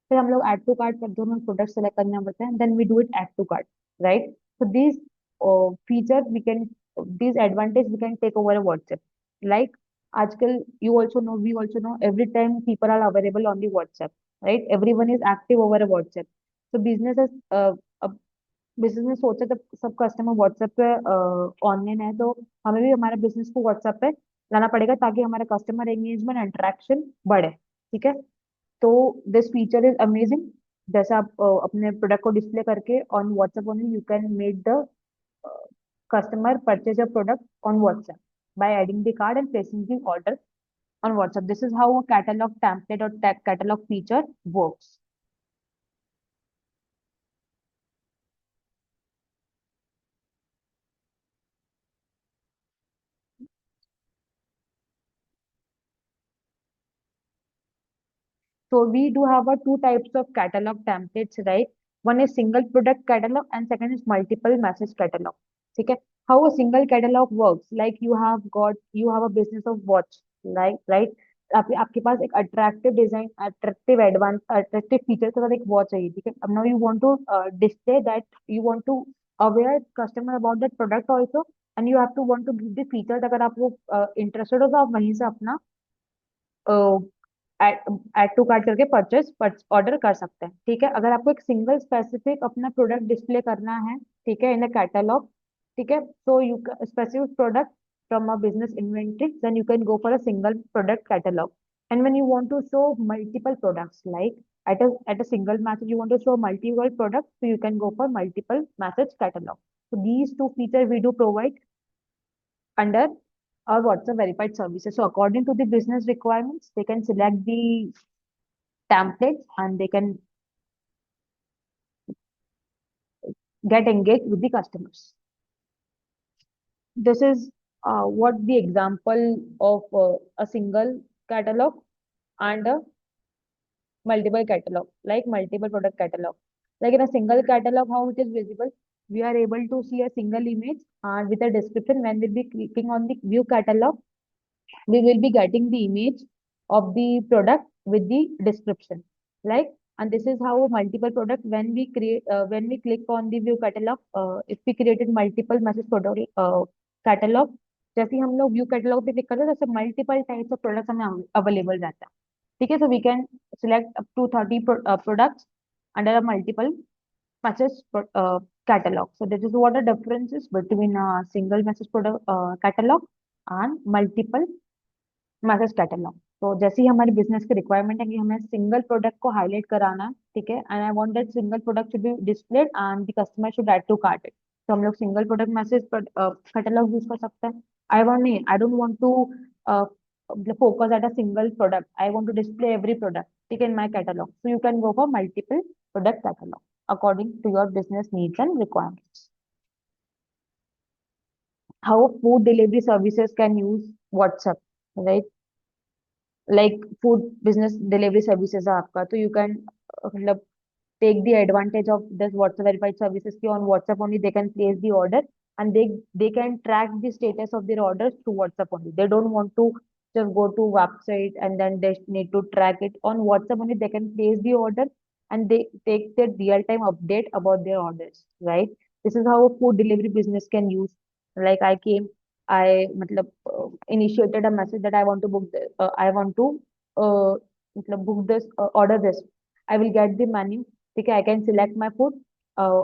फिर हम लोग ऐड टू कार्ट पर जो हमें प्रोडक्ट सेलेक्ट करना पड़ता है, then we do it add to cart, right. So these feature we can, these advantage we can take over WhatsApp, like आजकल you also know, we also know, every time people are available on the WhatsApp, right, every one is active over WhatsApp. तो business, अब business ने सोचा जब सब customer WhatsApp पे online है, तो हमें भी हमारे बिजनेस को व्हाट्सएप पे लाना पड़ेगा ताकि हमारा कस्टमर एंगेजमेंट इंटरेक्शन बढ़े, ठीक है। तो दिस फीचर इज अमेजिंग। जैसे आप अपने प्रोडक्ट को डिस्प्ले करके on WhatsApp only you can make the customer purchase your product on WhatsApp by adding the card and placing the order on WhatsApp. This is how a catalog template or catalog feature works. So we do have a two types of catalog templates, right? One is single product catalog and second is multiple message catalog. Okay. How a single catalog works, like you have a business of watch, right? आपके पास एक attractive design, attractive feature के साथ एक watch चाहिए, ठीक है। अब now you want to display that, you want to aware customer about that product also, and you have to want to give the features. अगर आप वो इंटरेस्टेड हो तो आप वहीं से अपना ऐड टू कार्ट करके परचेस ऑर्डर कर सकते हैं, ठीक है। अगर आपको एक सिंगल स्पेसिफिक अपना प्रोडक्ट डिस्प्ले करना है, ठीक है, इन अ कैटलॉग, ठीक है, so you specific product from a business inventory, then you can go for a single product catalog. And when you want to show multiple products, like at a single message you want to show multiple products, so you can go for multiple message catalog. So these two features we do provide under our WhatsApp verified services. So according to the business requirements, they can select the templates and they can get engaged with the customers. This is what the example of a single catalog and a multiple catalog, like multiple product catalog. Like in a single catalog, how it is visible, we are able to see a single image with a description. When we'll be clicking on the view catalog, we will be getting the image of the product with the description, like. And this is how multiple product, when we click on the view catalog, if we created multiple message product catalog, जैसे ही हम लोग view catalogue पे click करते हैं, जैसे multiple types of products हमें available रहता है, ठीक है। So we can select up to 30 products under a multiple message catalog. So this is what the difference is between a single message product catalog and multiple message catalogue. तो जैसे ही हमारे business की requirement है कि हमें single product को highlight कराना है, ठीक है, and I want that single product should be displayed and the customer should add to cart it, तो हम लोग single product message catalogue use कर सकते हैं। I don't want to focus at a single product, I want to display every product, ठीक है, in my catalogue, so you can go for multiple product catalogue according to your business needs and requirements. How food delivery services can use WhatsApp, right? Like food business delivery services है आपका, तो you can मतलब take the advantage of this WhatsApp verified services ki on WhatsApp only they can place the order, and they can track the status of their orders through WhatsApp only. They don't want to just go to website and then they need to track it. On WhatsApp only they can place the order and they take their real time update about their orders, right? This is how a food delivery business can use. Like I matlab initiated a message that I want to I want to book this, order this. I will get the menu. Okay, I can select my food,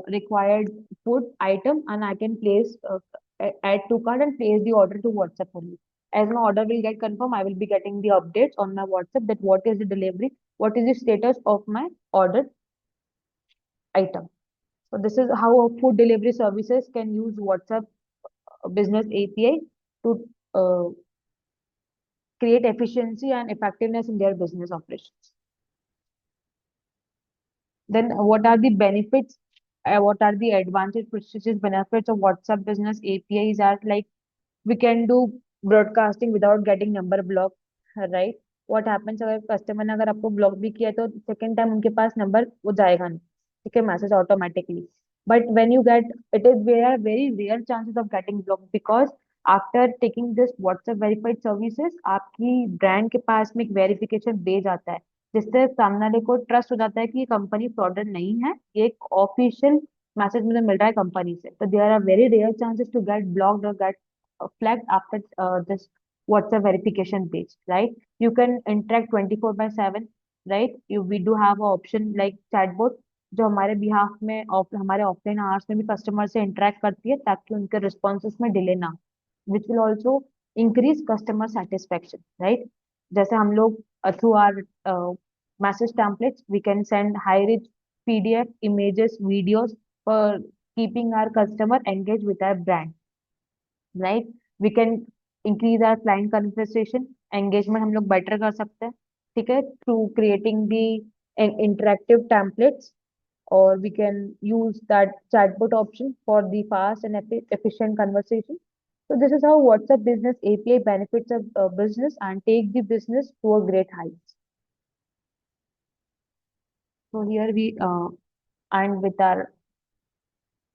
required food item, and I can place add to cart and place the order to WhatsApp only. As my order will get confirmed, I will be getting the updates on my WhatsApp that what is the delivery, what is the status of my ordered item. So this is how a food delivery services can use WhatsApp business API to create efficiency and effectiveness in their business operations. Then what are the benefits? What are the advantage, prestigious benefits of WhatsApp business APIs are like we can do broadcasting without getting number blocked, right? What happens अगर customer ने अगर आपको block भी किया तो second time उनके पास number वो जाएगा नहीं, ठीक है, message automatically. But when you get it is there are very rare chances of getting block because after taking this WhatsApp verified services आपकी ब्रांड के पास में एक वेरिफिकेशन भेज आता है जिससे सामने वाले को ट्रस्ट हो जाता है कि ये कंपनी फ्रॉडर नहीं है, ये एक ऑफिशियल मैसेज मुझे मिल रहा है कंपनी से. तो there are very rare chances to get blocked और get flagged after this WhatsApp verification page, right? You can interact 24/7, right? We do have a option like chatbot जो हमारे बिहाफ में हमारे ऑफलाइन आवर्स में भी customer से interact करती है ताकि उनके रिस्पॉन्सेस में डिले ना, which will also increase customer satisfaction, right? जैसे हम लोग through our message templates we can send high rich PDF images videos for keeping our customer engaged with our brand, right? We can increase our client conversation, engagement हम लोग better कर सकते हैं, ठीक है, through creating the interactive templates, और we can use that chatbot option for the fast and efficient conversation. So this is how WhatsApp business API benefits a business and take the business to a great heights. So here we end with our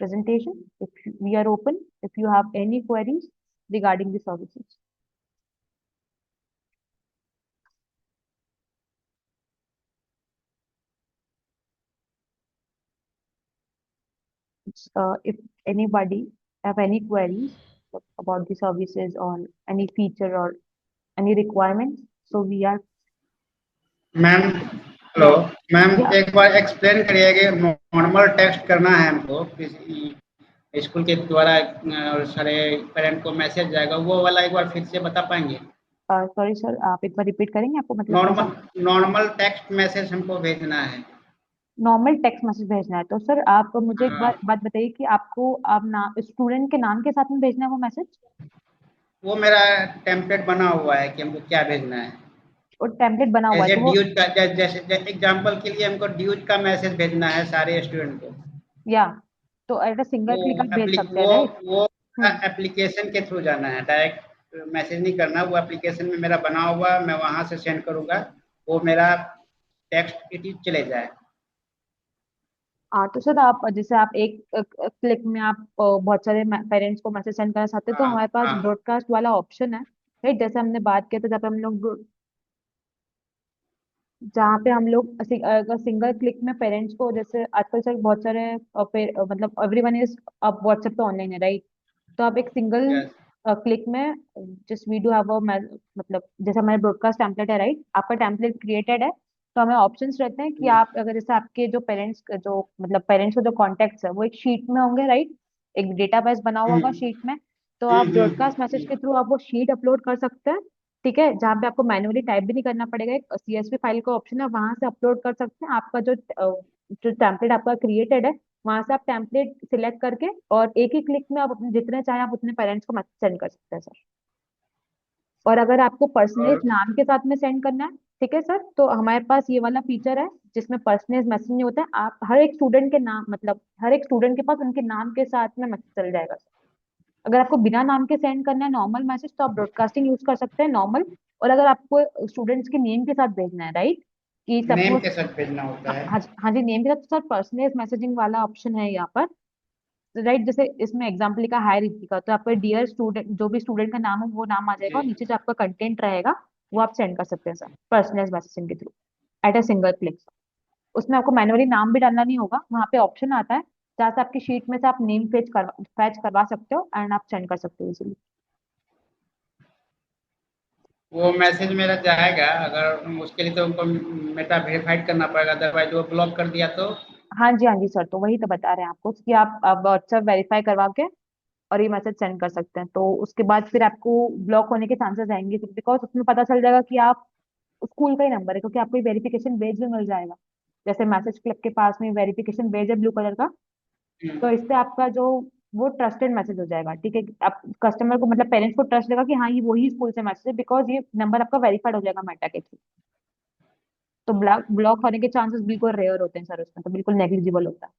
presentation. If we are open, if you have any queries regarding the services. If anybody have any queries about the services or any feature or any requirements, so we are. Ma'am hello Yeah, ma'am, yeah. एक बार explain करिए कि normal text करना है हमको किसी school के द्वारा और सारे पेरेंट को मैसेज जाएगा, वो वाला एक बार फिर से बता पाएंगे? सॉरी सर, आप एक बार रिपीट करेंगे, आपको मतलब कैसा? नॉर्मल टेक्स्ट मैसेज हमको भेजना है। नॉर्मल टेक्स्ट मैसेज भेजना है तो सर आप मुझे एक हाँ, बात बताइए कि आपको आप नाम स्टूडेंट के नाम के साथ में भेजना है वो मैसेज, वो मेरा टेम्पलेट बना हुआ है कि हमको क्या भेजना है। और टेम्पलेट बना हुआ है जैसे तो वो, ड्यूज का जैसे एग्जांपल के लिए हमको ड्यूज का मैसेज भेजना है सारे स्टूडेंट को। या तो एट अ सिंगल वो क्लिक आप भेज एप्ली सकते हैं, राइट? वो हम्म. एप्लीकेशन के थ्रू जाना है, डायरेक्ट मैसेज नहीं करना। वो एप्लीकेशन में मेरा बना हुआ है, मैं वहां से सेंड करूंगा, वो मेरा टेक्स्ट इट चले जाए। हाँ तो सर आप जैसे आप एक क्लिक में आप बहुत सारे पेरेंट्स को मैसेज सेंड करना चाहते हैं तो हाँ हमारे पास हाँ। ब्रॉडकास्ट वाला ऑप्शन है, राइट? जैसे हमने बात किया था जब हम लोग जहाँ पे हम लोग सिंगल क्लिक में पेरेंट्स को, जैसे आजकल सर बहुत सारे मतलब एवरीवन इज अब व्हाट्सएप पे ऑनलाइन है, राइट? तो आप एक सिंगल यस। क्लिक में just we do have a मतलब जैसे हमारे ब्रॉडकास्ट टेम्पलेट है, राइट? आपका टेम्पलेट क्रिएटेड है तो हमें ऑप्शंस रहते हैं कि आप अगर जैसे आपके जो पेरेंट्स जो मतलब पेरेंट्स के जो कॉन्टेक्ट्स है वो एक शीट में होंगे, राइट? एक डेटाबेस बना हुआ होगा शीट में, तो आप ब्रॉडकास्ट मैसेज के थ्रू आप वो शीट अपलोड कर सकते हैं, ठीक है, जहाँ पे आपको मैन्युअली टाइप भी नहीं करना पड़ेगा, एक CSV फाइल का ऑप्शन है वहां से अपलोड कर सकते हैं आपका जो टेम्पलेट आपका क्रिएटेड है, वहां से आप टेम्पलेट सिलेक्ट करके और एक ही क्लिक में आप अपने जितने चाहे आप उतने पेरेंट्स को मैसेज सेंड कर सकते हैं सर. और अगर आपको पर्सनलाइज और नाम के साथ में सेंड करना है, ठीक है सर, तो हमारे पास ये वाला फीचर है जिसमें पर्सनलाइज मैसेज नहीं होता है, आप हर एक स्टूडेंट के नाम मतलब हर एक स्टूडेंट के पास उनके नाम के साथ में मैसेज चल जाएगा सर. अगर आपको बिना नाम के सेंड करना है नॉर्मल मैसेज तो आप ब्रॉडकास्टिंग यूज कर सकते हैं नॉर्मल. और अगर आपको स्टूडेंट्स के नेम के साथ भेजना है, राइट, कि नेम सपोज, के साथ भेजना होता है। हाँ हाँ जी नेम के साथ, तो सर पर्सनलाइज मैसेजिंग वाला ऑप्शन है यहाँ पर, राइट? जैसे इसमें एग्जाम्पल लिखा हाय रितिका तो आपका डियर स्टूडेंट जो भी स्टूडेंट का नाम है वो नाम आ जाएगा जी। और नीचे जो आपका कंटेंट रहेगा वो आप सेंड कर सकते हैं सर पर्सनलाइज मैसेजिंग के through eight a single click. उसमें आपको मैन्युअली नाम भी डालना नहीं होगा, वहाँ पे ऑप्शन आता है जहाँ से आपकी शीट में से आप नेम फैच करवा सकते हो एंड आप सेंड कर सकते हो इजीली. वो मैसेज मेरा जाएगा, अगर उसके लिए तो उनको मेटा वेरीफाइड करना पड़ेगा, अदरवाइज वो ब्लॉक कर दिया तो? हाँ जी सर, तो वही तो बता रहे हैं आपको कि आप व्हाट्सएप वेरीफाई करवा के और ये मैसेज सेंड कर सकते हैं। तो उसके बाद फिर आपको ब्लॉक होने के चांसेस आएंगे, बिकॉज उसमें पता चल जाएगा कि आप स्कूल का ही नंबर है, क्योंकि आपको वेरिफिकेशन बेज भी मिल जाएगा। जैसे मैसेज क्लिक के पास में वेरिफिकेशन बेज है ब्लू कलर का, तो इससे आपका जो वो ट्रस्टेड मैसेज हो जाएगा। ठीक है, आप कस्टमर को मतलब पेरेंट्स को ट्रस्ट देगा कि हाँ ये वही स्कूल से मैसेज है, बिकॉज ये नंबर आपका वेरीफाइड हो जाएगा मेटा के थ्रू। तो ब्लॉक ब्लॉक होने के चांसेस बिल्कुल रेयर होते हैं सर, उसमें तो बिल्कुल नेग्लिजिबल होता है।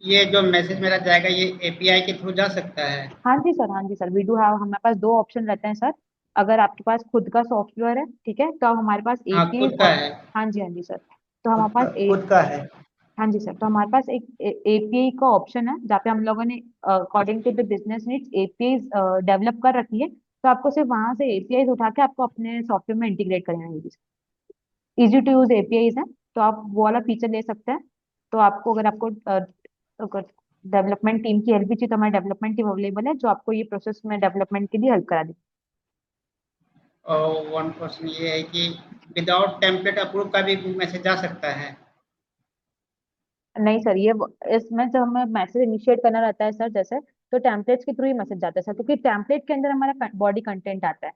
ये जो मैसेज मेरा जाएगा ये एपीआई के थ्रू जा सकता है? हाँ जी सर, हाँ जी सर, वी डू हैव, हमारे पास दो ऑप्शन रहते हैं सर। अगर आपके पास खुद का सॉफ्टवेयर है, ठीक है, तो आप हमारे पास हाँ, एपीआई खुद का और, है। हाँ जी हाँ जी सर, तो हमारे पास खुद का है। हाँ जी सर, तो हमारे पास एक एपीआई का ऑप्शन है, जहाँ पे हम लोगों ने according to the business needs API develop कर रखी है। तो आपको सिर्फ वहां से एपीआई उठा के आपको अपने सॉफ्टवेयर में इंटीग्रेट करना है। इजी टू यूज एपीआईज हैं, तो आप वो वाला फीचर ले सकते हैं। तो आपको अगर आपको डेवलपमेंट टीम की हेल्प भी चाहिए, तो हमारी डेवलपमेंट टीम अवेलेबल है, जो आपको ये प्रोसेस में डेवलपमेंट के लिए हेल्प करा देगी। और वन क्वेश्चन ये है कि विदाउट टेम्पलेट अप्रूव का भी मैसेज जा सकता है? नहीं सर, इसमें जब हमें मैसेज इनिशिएट करना रहता है सर, जैसे तो टेम्पलेट्स के थ्रू ही मैसेज जाता है सर, क्योंकि टेम्पलेट के अंदर हमारा बॉडी कंटेंट आता है,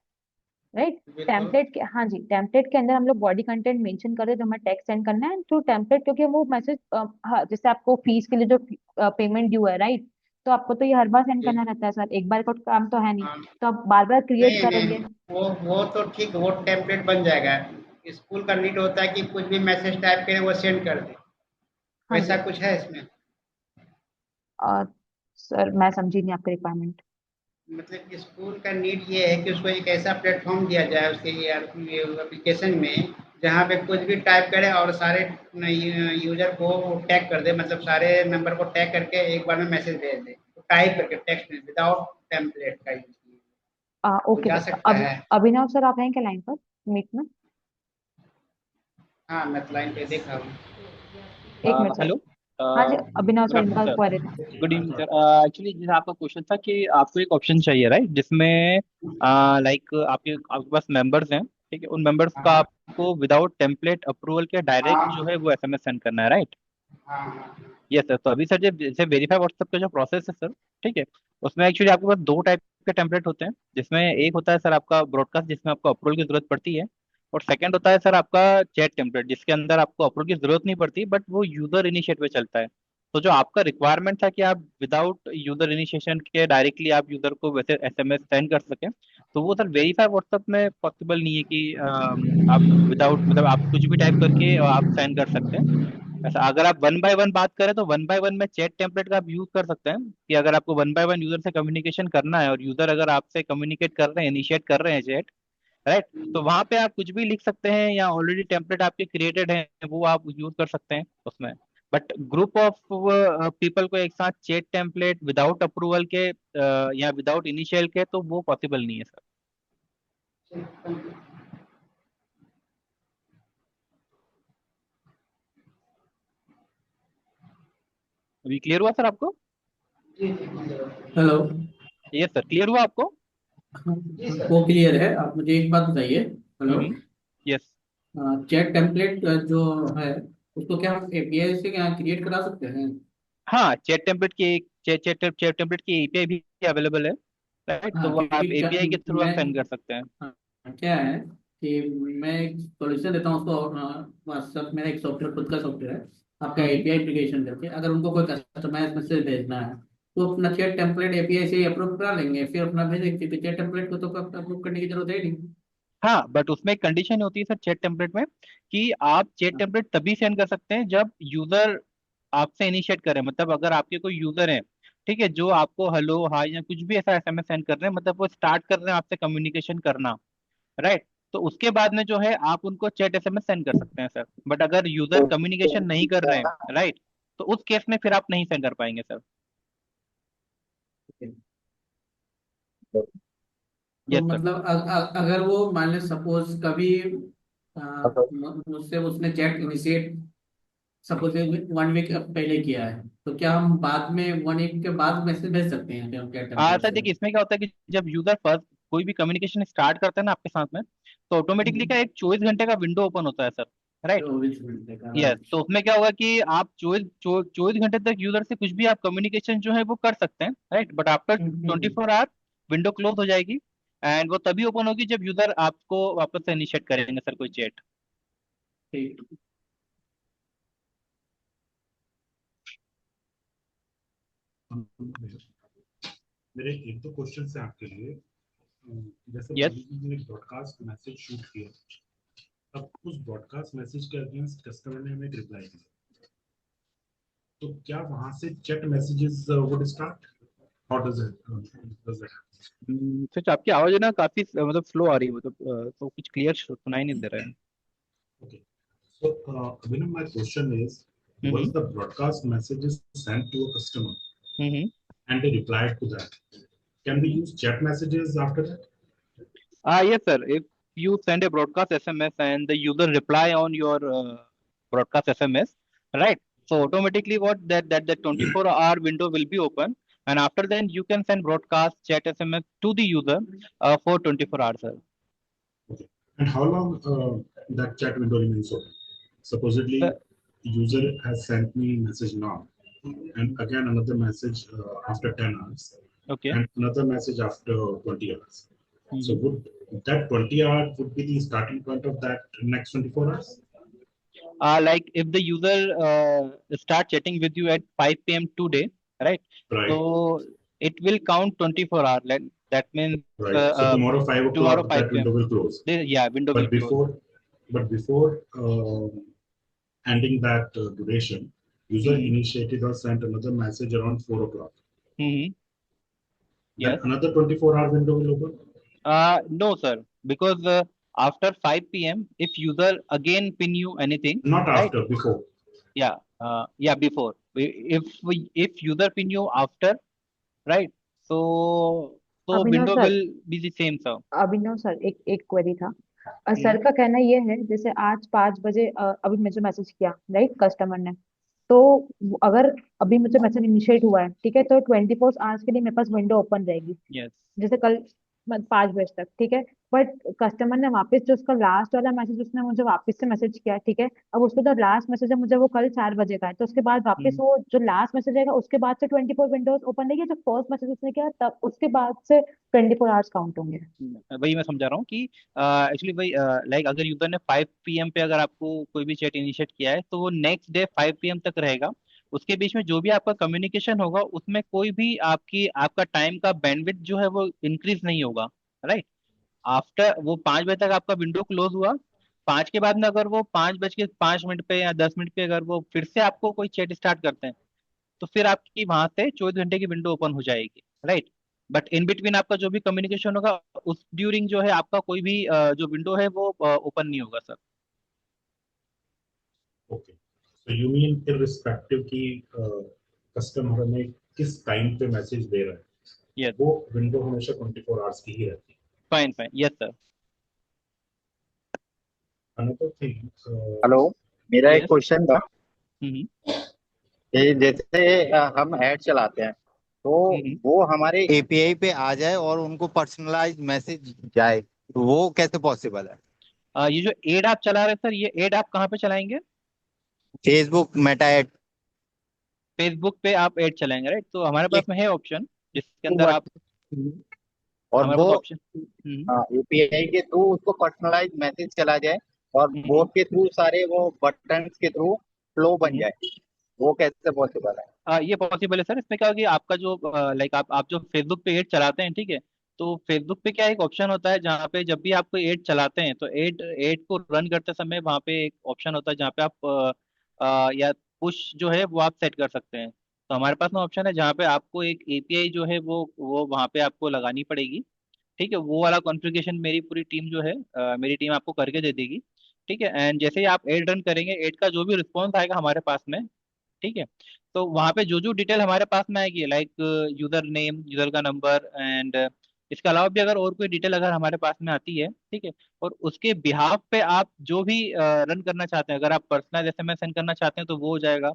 राइट। बिल्कुल। टेम्पलेट के, हाँ जी, टेम्पलेट के अंदर हम लोग बॉडी कंटेंट मेंशन कर रहे हैं, जो हमें टेक्स्ट सेंड करना है थ्रू टेम्पलेट, क्योंकि वो मैसेज, हाँ, जैसे आपको फीस के लिए जो पेमेंट ड्यू है, राइट, तो आपको तो ये हर बार सेंड जी। करना रहता है सर, एक बार का काम तो है नहीं। हाँ। तो आप बार बार क्रिएट नहीं, करेंगे। नहीं, वो तो ठीक, वो टेम्पलेट बन जाएगा। स्कूल का नीड होता है कि कुछ भी मैसेज टाइप करें वो सेंड कर दे। हाँ वैसा जी। कुछ है इसमें? और सर मैं समझी नहीं आपकी रिक्वायरमेंट। मतलब स्कूल का नीड ये है कि उसको एक ऐसा प्लेटफ़ॉर्म दिया जाए उसके ये एप्लीकेशन में, जहाँ पे कुछ भी टाइप करे और सारे यूज़र को टैग कर दे, मतलब सारे नंबर को टैग करके एक बार में मैसेज भेज दे। तो टाइप करके टेक्स्ट में विदाउट टेम्पलेट का यूज़ किया। वो ओके जा सर, तो सकता है? अभिनव सर आप हैं क्या लाइन पर, मीट में? हाँ, मैं तो लाइन पे देखा हूँ। एक मिनट सर। हेलो। हाँ जी, अभिनव गुड सर इनका आफ्टरनून क्वेरी था। Sir, good evening sir. Actually जैसे आपका क्वेश्चन था कि आपको एक ऑप्शन चाहिए, राइट, जिसमें लाइक आपके आपके पास मेंबर्स हैं, ठीक है, उन मेंबर्स का हाँ, आपको विदाउट टेम्पलेट अप्रूवल के डायरेक्ट जो हाँ, है वो एसएमएस सेंड करना है, राइट। हाँ, हाँ। Yes sir. तो अभी सर जैसे वेरीफाई व्हाट्सएप का जो प्रोसेस है सर, ठीक है, उसमें एक्चुअली आपके पास दो टाइप के टेम्पलेट होते हैं, जिसमें एक होता है सर आपका ब्रॉडकास्ट, जिसमें आपको अप्रूवल की जरूरत पड़ती है, और सेकंड होता है सर आपका चैट टेम्पलेट, जिसके अंदर आपको अप्रूवल की जरूरत नहीं पड़ती, बट वो यूजर इनिशिएट पे चलता है। तो जो आपका रिक्वायरमेंट था कि आप विदाउट यूजर इनिशिएशन के डायरेक्टली आप यूजर को वैसे एसएमएस सेंड कर सकें, तो वो सर वेरीफाई व्हाट्सएप में पॉसिबल नहीं है कि आप विदाउट मतलब आप कुछ भी टाइप करके आप सेंड कर सकते हैं। ऐसा अगर आप वन बाय वन बात करें तो वन बाय वन में चैट टेम्पलेट का आप यूज कर सकते हैं, कि अगर आपको वन बाय वन यूजर से कम्युनिकेशन करना है और यूजर अगर आपसे कम्युनिकेट कर रहे हैं, इनिशिएट कर रहे हैं चैट, राइट, तो वहां पे आप कुछ भी लिख सकते हैं, या ऑलरेडी टेम्पलेट आपके क्रिएटेड है वो आप यूज कर सकते हैं उसमें। बट ग्रुप ऑफ पीपल को एक साथ चैट टेम्पलेट विदाउट अप्रूवल के या विदाउट इनिशियल के, तो वो पॉसिबल नहीं है सर। अभी क्लियर हुआ सर आपको? जी, जी, जी। हेलो। यस सर, क्लियर हुआ आपको? जी, सर। वो क्लियर है। आप मुझे एक बात बताइए। हेलो। यस। चैट टेम्पलेट जो है, उसको क्या हम एपीआई से क्या क्रिएट करा सकते हैं? हाँ, चैट टेम्पलेट की एक चैट टेम्पलेट की एपीआई भी अवेलेबल है, राइट, तो हाँ, वो क्योंकि आप एपीआई के थ्रू आप मैं, सेंड कर सकते हैं। हाँ, क्या है कि मैं एक सॉल्यूशन देता हूँ उसको। व्हाट्सएप मेरा एक सॉफ्टवेयर, खुद का सॉफ्टवेयर है, आपका हम्म। एपीआई एप्लीकेशन करके। अगर उनको कोई कस्टमाइज मैसेज भेजना है, तो अपना चैट टेम्पलेट एपीआई से ही अप्रूव करा लेंगे, फिर अपना भेजेंगे, क्योंकि चैट टेम्पलेट को तो अप्रूव करने की जरूरत है ही नहीं। हाँ, बट उसमें एक कंडीशन होती है सर चैट टेम्पलेट में, कि आप चैट टेम्पलेट तभी सेंड कर सकते हैं जब यूजर आपसे इनिशिएट करें, मतलब अगर आपके कोई यूजर है, ठीक है, जो आपको हेलो हाय या कुछ भी ऐसा एसएमएस सेंड कर रहे हैं, मतलब वो स्टार्ट कर रहे हैं आपसे कम्युनिकेशन करना, राइट, तो उसके बाद में जो है आप उनको चैट एसएमएस सेंड कर सकते हैं सर। बट अगर यूजर कम्युनिकेशन नहीं कर रहे हैं, राइट, तो उस केस में फिर आप नहीं सेंड कर पाएंगे सर। तो यस सर। मतलब अगर वो मान ले सपोज कभी मुझसे उसने चैट इनिशिएट सपोज 1 वीक पहले किया है, तो क्या हम बाद में 1 वीक के बाद मैसेज भेज सकते हैं क्या चैट टेम्पलेट सर से? देखिए, इसमें क्या होता है कि जब यूजर फर्स्ट कोई भी कम्युनिकेशन स्टार्ट करता है ना आपके साथ में, तो ऑटोमेटिकली क्या एक 24 घंटे का विंडो ओपन होता है सर, राइट। 24 घंटे का, यस, राइट। तो उसमें क्या होगा कि आप 24 घंटे तक यूजर से कुछ भी आप कम्युनिकेशन जो है वो कर सकते हैं, right. But after twenty hmm. Four hour window close हो जाएगी, एंड वो तभी ओपन होगी जब यूजर आपको वापस से इनिशिएट करेंगे सर कोई चैट। ठीक। मेरे एक दो क्वेश्चन है आपके लिए। जैसे मान यस। लीजिए मैंने ब्रॉडकास्ट मैसेज शूट किया, अब उस ब्रॉडकास्ट मैसेज के अगेंस्ट कस्टमर ने हमें एक रिप्लाई दिया, तो क्या वहां से chat messages would start? How does that? सच आपकी आवाज है ना काफी मतलब स्लो आ रही है, मतलब तो कुछ क्लियर सुनाई नहीं दे रहा है। Okay. So, Abhinav, my question is, hmm. once the broadcast message is sent to a customer hmm. and they replied to that, can we use chat messages after that? Yes, sir. If you send a broadcast SMS and the user reply on your broadcast SMS, right? So automatically, what that the 24-hour window will be open, and after then you can send broadcast chat SMS to the user for 24 hours, sir. Okay. And how long that chat window remains open? Uh, Supposedly, user has sent me message now, and again another message after 10 hours, okay. and another message after 20 hours. So Mhm. would that 20 hour would be the starting point of that next 24 hours? Like if the user start chatting with you at 5 p.m. today, right? Right, So it will count 24 hours. Like that means right. So tomorrow 5 tomorrow o'clock that 5 p.m. window will close. Yeah, window will But close. before ending that duration, user Mm-hmm. initiated or sent another message around 4 o'clock. Mm-hmm. Then Yes. another 24-hour window will open. No, sir, because after 5 p.m., if user again pin you anything, Not right? after, before. Yeah, yeah, before. If user pin you after, right? So so Abhinav window sir, will be the same, sir. Abhinav sir, एक एक query था। Sir Mm-hmm. का कहना ये है, जैसे आज 5 बजे अभी मुझे मैसेज किया, राइट, कस्टमर ने। तो अगर अभी मुझे मैसेज इनिशिएट हुआ है, ठीक है, तो 24 आवर्स के लिए मेरे पास विंडो ओपन रहेगी, Yes. जैसे कल 5 बजे तक, ठीक है। बट कस्टमर ने वापस जो उसका लास्ट वाला मैसेज उसने मुझे वापस से मैसेज किया, ठीक है। अब उसको जो लास्ट मैसेज है मुझे वो कल 4 बजे का है, तो उसके बाद वापस Mm-hmm. वो जो लास्ट मैसेज आएगा उसके बाद से 24 विंडोज ओपन रहेगी, जो फर्स्ट मैसेज उसने किया तब उसके बाद से 24 आवर्स काउंट होंगे। वही मैं समझा रहा हूँ कि एक्चुअली भाई, लाइक अगर यूजर ने 5 p.m. पे अगर आपको कोई भी चैट इनिशिएट किया है तो वो नेक्स्ट डे 5 p.m. तक रहेगा। उसके बीच में जो भी आपका कम्युनिकेशन होगा उसमें कोई भी आपका टाइम का बैंडविड्थ जो है वो इंक्रीज नहीं होगा, राइट। आफ्टर वो 5 बजे तक आपका विंडो क्लोज हुआ, 5 के बाद में अगर वो 5 बज के 5 मिनट पे या 10 मिनट पे अगर वो फिर से आपको कोई चैट स्टार्ट करते हैं तो फिर आपकी वहां से 24 घंटे की विंडो ओपन हो जाएगी, राइट। बट इन बिटवीन आपका जो भी कम्युनिकेशन होगा उस ड्यूरिंग जो है आपका कोई भी जो विंडो है वो ओपन नहीं होगा sir. Okay. So you mean irrespective की कस्टमर हमें किस टाइम पे मैसेज दे रहा है, यस। वो विंडो हमेशा 24 आवर्स की ही रहती फाइन फाइन, यस सर। है। Another thing, हेलो, मेरा एक यस। क्वेश्चन था हम्म। कि जैसे हम ऐड चलाते हैं तो हम्म। वो हमारे एपीआई पे आ जाए और उनको पर्सनलाइज मैसेज जाए, तो वो कैसे पॉसिबल है? ये जो एड आप चला रहे हैं सर, ये एड आप कहाँ पे चलाएंगे? Facebook Meta ad. फेसबुक पे आप एड चलाएंगे, राइट। तो हमारे पास एक में है ऑप्शन जिसके टू अंदर आप, और हमारे वो पास ऑप्शन। हम्म। एपीआई के थ्रू उसको पर्सनलाइज मैसेज चला जाए और हम्म। बोट के थ्रू सारे वो बटन के थ्रू फ्लो बन हम्म। जाए, वो कैसे पॉसिबल है? ये पॉसिबल है सर। इसमें क्या होगा कि आपका जो लाइक आप जो फेसबुक पे एड चलाते हैं, ठीक है। तो फेसबुक पे क्या एक ऑप्शन होता है जहाँ पे जब भी आप कोई एड चलाते हैं तो एड एड को रन करते समय वहाँ पे एक ऑप्शन होता है जहाँ पे आप या पुश जो है वो आप सेट कर सकते हैं। तो हमारे पास में ऑप्शन है जहाँ पे आपको एक एपीआई जो है वो वहाँ पे आपको लगानी पड़ेगी, ठीक है। वो वाला कॉन्फ़िगरेशन मेरी पूरी टीम जो है मेरी टीम आपको करके दे देगी, ठीक है। एंड जैसे ही आप एड रन करेंगे, एड का जो भी रिस्पॉन्स आएगा हमारे पास में, ठीक है। तो वहाँ पे जो जो डिटेल हमारे पास में आएगी, लाइक यूजर नेम, यूजर का नंबर, एंड इसके अलावा भी अगर और कोई डिटेल अगर हमारे पास में आती है, ठीक है। और उसके बिहाफ पे आप जो भी रन करना चाहते हैं, अगर आप पर्सनल एसएमएस सेंड करना चाहते हैं तो वो हो जाएगा,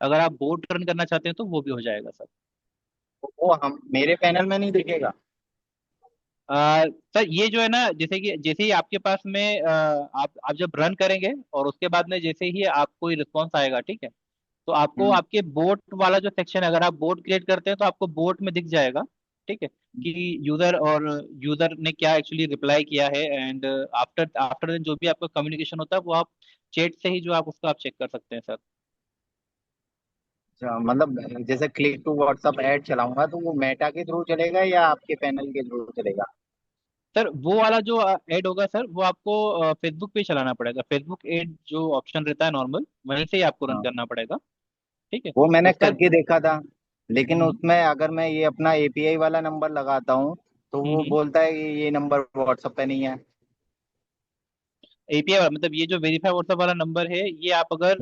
अगर आप बोट रन करना चाहते हैं तो वो भी हो जाएगा सर। वो हम मेरे पैनल में नहीं दिखेगा? सर ये जो है ना, जैसे ही आपके पास में आप जब रन करेंगे और उसके बाद में जैसे ही आपको रिस्पॉन्स आएगा, ठीक है, तो आपको हम्म। आपके बोट वाला जो सेक्शन है, अगर आप बोट क्रिएट करते हैं तो आपको बोट में दिख जाएगा, ठीक है, कि यूजर ने क्या एक्चुअली रिप्लाई किया है। एंड आफ्टर आफ्टर जो भी आपका कम्युनिकेशन होता है वो आप चैट से ही जो आप उसको आप चेक कर सकते हैं सर। अच्छा, मतलब जैसे क्लिक टू व्हाट्सअप ऐड चलाऊंगा तो वो मेटा के थ्रू चलेगा या आपके पैनल के थ्रू चलेगा? सर वो वाला जो ऐड होगा सर, वो आपको फेसबुक पे चलाना पड़ेगा। फेसबुक ऐड जो ऑप्शन रहता है नॉर्मल, वहीं से ही आपको रन हाँ, करना पड़ेगा, ठीक है। वो मैंने उसका करके देखा था, लेकिन हम्म उसमें अगर मैं ये अपना एपीआई वाला नंबर लगाता हूँ तो वो हम्म बोलता है कि ये नंबर व्हाट्सएप पे नहीं है। एपीआई वाला मतलब ये जो वेरीफाई व्हाट्सएप वाला नंबर है, ये आप अगर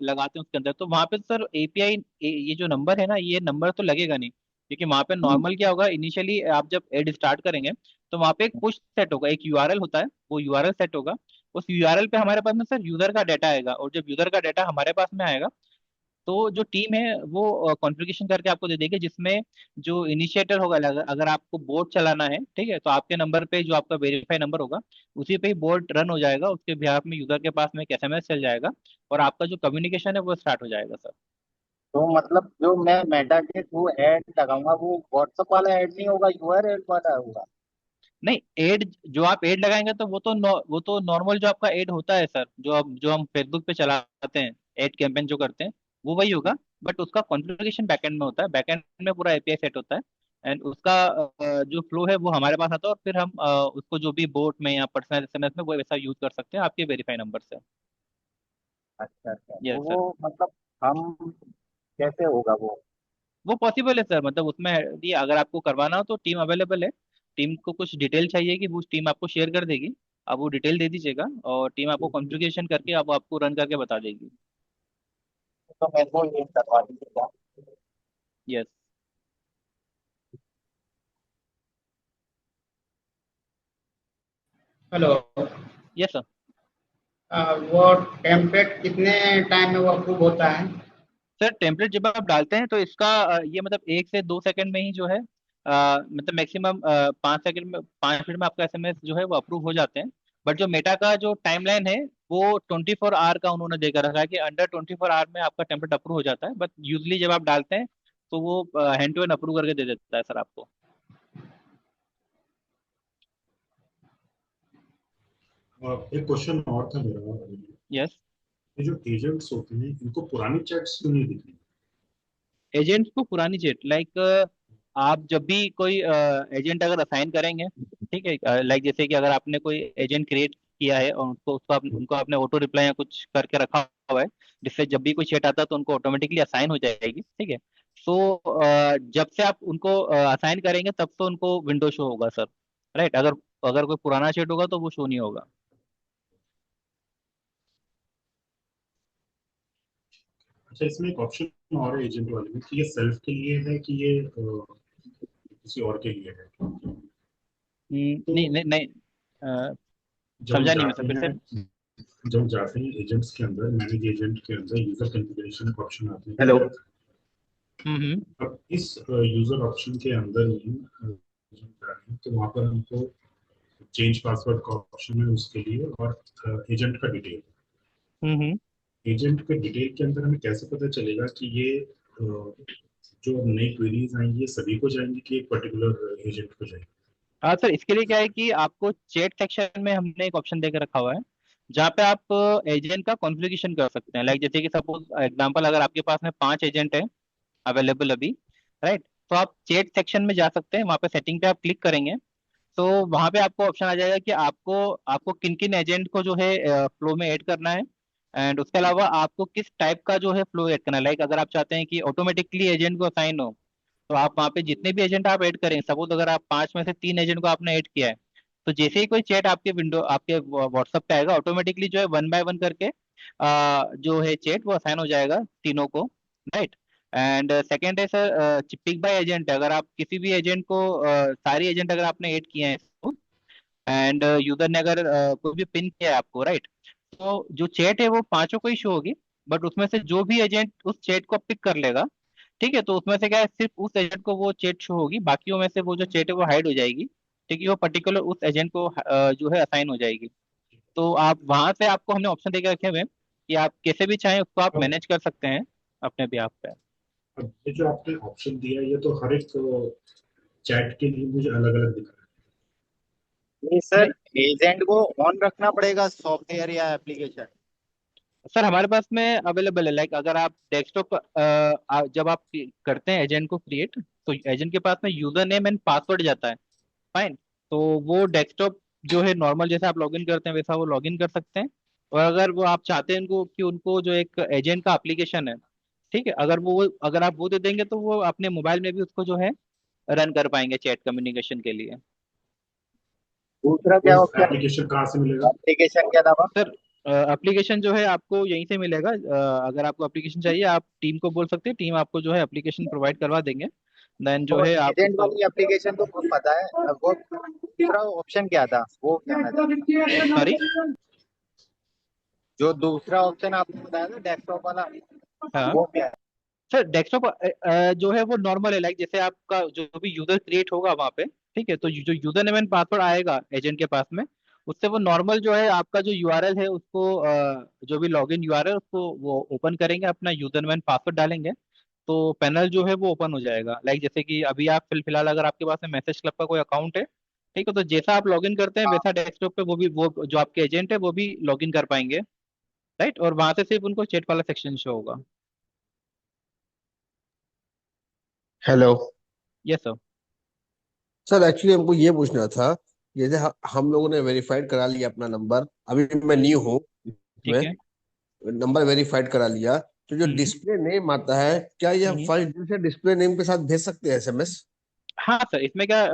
लगाते हैं उसके अंदर, तो वहां पे सर एपीआई, ये जो नंबर है ना, ये नंबर तो लगेगा नहीं, क्योंकि वहां पे हम्म, नॉर्मल क्या होगा, इनिशियली आप जब एड स्टार्ट करेंगे तो वहां पे एक पुश सेट होगा, एक यूआरएल होता है, वो यूआरएल सेट होगा। उस यूआरएल पे हमारे पास में सर यूजर का डाटा आएगा, और जब यूजर का डाटा हमारे पास में आएगा तो जो टीम है वो कॉन्फ़िगरेशन करके आपको दे देगी, जिसमें जो इनिशिएटर होगा, अगर अगर आपको बोट चलाना है, ठीक है, तो आपके नंबर पे जो आपका वेरीफाई नंबर होगा, उसी पे ही बोट रन हो जाएगा, उसके बिहाफ में यूजर के पास में एक एसएमएस चल जाएगा, और आपका जो कम्युनिकेशन है वो स्टार्ट हो जाएगा सर। तो मतलब जो मैं मेटा के थ्रू ऐड लगाऊंगा वो व्हाट्सएप वाला ऐड नहीं होगा, यूआरएल वाला होगा? नहीं, एड जो आप एड लगाएंगे तो वो तो नॉर्मल जो आपका एड होता है सर, जो हम फेसबुक पे चलाते हैं, एड कैंपेन जो करते हैं, वो वही होगा। बट उसका कॉन्फ़िगरेशन बैकएंड में होता है, बैकएंड में पूरा एपीआई सेट होता है, एंड उसका जो फ्लो है वो हमारे पास आता है, और फिर हम उसको जो भी बोट में या पर्सनल एसएमएस में वो वैसा यूज कर सकते हैं आपके वेरीफाई नंबर से। अच्छा अच्छा, तो यस सर। वो मतलब हम कैसे होगा वो? वो पॉसिबल है सर, मतलब उसमें ये अगर आपको करवाना हो तो टीम अवेलेबल है। टीम को कुछ डिटेल चाहिए कि वो टीम आपको शेयर कर देगी, आप वो डिटेल दे दीजिएगा, और टीम आपको कॉन्फ़िगरेशन करके आप आपको रन करके बता देगी। तो मैं वो ये करवा दीजिएगा। यस। हेलो। Yes sir. वो टेम्पलेट कितने टाइम में वो अप्रूव होता है? सर टेम्पलेट जब आप डालते हैं तो इसका ये मतलब 1 से 2 सेकंड में ही जो है, मतलब मैक्सिमम 5 सेकंड में, 5 मिनट में आपका एसएमएस जो है वो अप्रूव हो जाते हैं। बट जो मेटा का जो टाइमलाइन है वो 24 आवर का उन्होंने देकर रखा है, कि अंडर 24 आवर में आपका टेम्पलेट अप्रूव हो जाता है। बट यूजली जब आप डालते हैं तो वो हैंड टू हैंड अप्रूव करके दे देता है सर आपको। एक क्वेश्चन और था मेरा, यस। ये जो एजेंट्स होते हैं इनको पुरानी चैट्स क्यों नहीं दिखी? एजेंट को पुरानी चेट लाइक, आप जब भी कोई एजेंट अगर असाइन करेंगे, ठीक है, लाइक जैसे कि अगर आपने कोई एजेंट क्रिएट किया है और उनको आपने ऑटो रिप्लाई या कुछ करके रखा हुआ है, जिससे जब भी कोई चेट आता है तो उनको ऑटोमेटिकली असाइन हो जाएगी, ठीक है। सो जब से आप उनको असाइन करेंगे तब से उनको विंडो शो होगा सर, राइट। अगर अगर कोई पुराना चेट होगा तो वो शो नहीं होगा। अच्छा, इसमें एक ऑप्शन और है एजेंट वाले में कि ये सेल्फ के लिए है कि ये किसी और के लिए है। तो नहीं नहीं नहीं, अ, जब हम समझा नहीं मैं सर, जाते फिर से। हैं जब हम जाते हैं एजेंट्स के अंदर, मैनेज एजेंट के अंदर यूजर कॉन्फ़िगरेशन का ऑप्शन आता है। हेलो। हम्म। अब इस यूजर ऑप्शन के अंदर ही तो वहाँ पर हमको चेंज पासवर्ड का ऑप्शन है उसके लिए, और एजेंट का डिटेल। हम्म। एजेंट के डिटेल के अंदर हमें कैसे पता चलेगा कि ये जो नई क्वेरीज आएंगी ये सभी को जाएंगी कि एक पर्टिकुलर एजेंट को जाएंगी? हाँ सर, इसके लिए क्या है कि आपको चैट सेक्शन में हमने एक ऑप्शन देकर रखा हुआ है, जहाँ पे आप एजेंट का कॉन्फ़िगरेशन कर सकते हैं। लाइक जैसे कि सपोज एग्जांपल, अगर आपके पास में 5 एजेंट है अवेलेबल अभी, राइट, तो आप चैट सेक्शन में जा सकते हैं, वहाँ पे सेटिंग पे आप क्लिक करेंगे तो वहाँ पे आपको ऑप्शन आ जाएगा कि आपको आपको किन किन एजेंट को जो है फ्लो में ऐड करना है, एंड उसके अलावा आपको किस टाइप का जो है फ्लो ऐड करना है। लाइक अगर आप चाहते हैं कि ऑटोमेटिकली एजेंट को असाइन हो, तो आप वहाँ पे जितने भी एजेंट आप ऐड करें, सपोज अगर आप 5 में से 3 एजेंट को आपने ऐड किया है, तो जैसे ही कोई चैट आपके व्हाट्सएप पे आएगा, ऑटोमेटिकली जो है 1 बाय 1 करके जो है चैट वो असाइन हो जाएगा तीनों को, राइट। एंड सेकेंड है सर, पिक बाय एजेंट है। अगर आप किसी भी एजेंट को सारी एजेंट अगर आपने ऐड किए हैं, एंड यूजर ने अगर कोई भी पिन किया है आपको, राइट, तो जो चैट है वो पांचों को ही शो होगी। बट उसमें से जो भी एजेंट उस चैट को पिक कर लेगा, ठीक है, तो उसमें से क्या है, सिर्फ उस एजेंट को वो चैट शो होगी, बाकियों में से वो जो चैट है वो हाइड हो जाएगी। ठीक है, वो पर्टिकुलर उस एजेंट को जो है असाइन हो जाएगी। तो आप वहां से, आपको हमने ऑप्शन देके रखे हुए हैं कि आप कैसे भी चाहें उसको आप अब मैनेज कर सकते हैं अपने भी आप पे। अब ये जो आपने ऑप्शन दिया है, ये तो हर एक चैट के लिए मुझे अलग अलग दिख रहा नहीं सर, एजेंट को ऑन रखना पड़ेगा सॉफ्टवेयर या एप्लीकेशन? सर हमारे पास में अवेलेबल है, लाइक अगर आप डेस्कटॉप जब आप करते हैं एजेंट को क्रिएट, तो एजेंट के पास में यूजर नेम एंड पासवर्ड जाता है। फाइन। तो वो डेस्कटॉप जो है नॉर्मल जैसे आप लॉगिन करते हैं वैसा वो लॉगिन कर सकते हैं। और अगर वो आप चाहते हैं उनको कि उनको जो एक एजेंट का एप्लीकेशन है, ठीक है, अगर आप वो दे देंगे तो वो अपने मोबाइल में भी उसको जो है रन कर पाएंगे चैट कम्युनिकेशन के लिए। दूसरा है। क्या वो ऑप्शन? एप्लीकेशन कहाँ से मिलेगा? एप्लीकेशन के अलावा? सर एप्लीकेशन जो है आपको यहीं से मिलेगा। अगर आपको एप्लीकेशन चाहिए आप टीम को बोल सकते हैं, टीम आपको जो है एप्लीकेशन प्रोवाइड करवा देंगे। देन जो तो है आप एजेंट उसको। वाली एप्लीकेशन तो बहुत पता है, अब वो दूसरा ऑप्शन क्या था वो क्या मैं सॉरी। जो दूसरा ऑप्शन आपने बताया था डेस्कटॉप वाला, हाँ वो क्या है? सर, डेस्कटॉप जो है वो नॉर्मल है, लाइक जैसे आपका जो भी यूजर क्रिएट होगा वहाँ पे, ठीक है, तो जो यूजर नेम एंड पासवर्ड आएगा एजेंट के पास में, उससे वो नॉर्मल जो है आपका जो यूआरएल है उसको जो भी लॉगिन यूआरएल उसको वो ओपन करेंगे, अपना यूजर नेम एंड पासवर्ड डालेंगे, तो पैनल जो है वो ओपन हो जाएगा। लाइक जैसे कि अभी आप फिलहाल अगर आपके पास में मैसेज क्लब का कोई अकाउंट है, ठीक है, तो जैसा आप लॉगिन करते हैं हाँ। वैसा डेस्कटॉप पे वो जो आपके एजेंट है वो भी लॉगिन कर पाएंगे। राइट, और वहां से सिर्फ उनको चैट वाला सेक्शन शो होगा। Hello yes sir. Sir, actually हमको ये पूछना था, जैसे हम लोगों ने वेरीफाइड करा लिया अपना नंबर, अभी मैं न्यू हूँ ठीक इसमें, है। नंबर वेरीफाइड करा लिया, तो जो हम्म डिस्प्ले नेम आता है, क्या यह हम्म। फर्स्ट दिन से डिस्प्ले नेम के साथ भेज सकते हैं एसएमएस? हाँ सर, इसमें क्या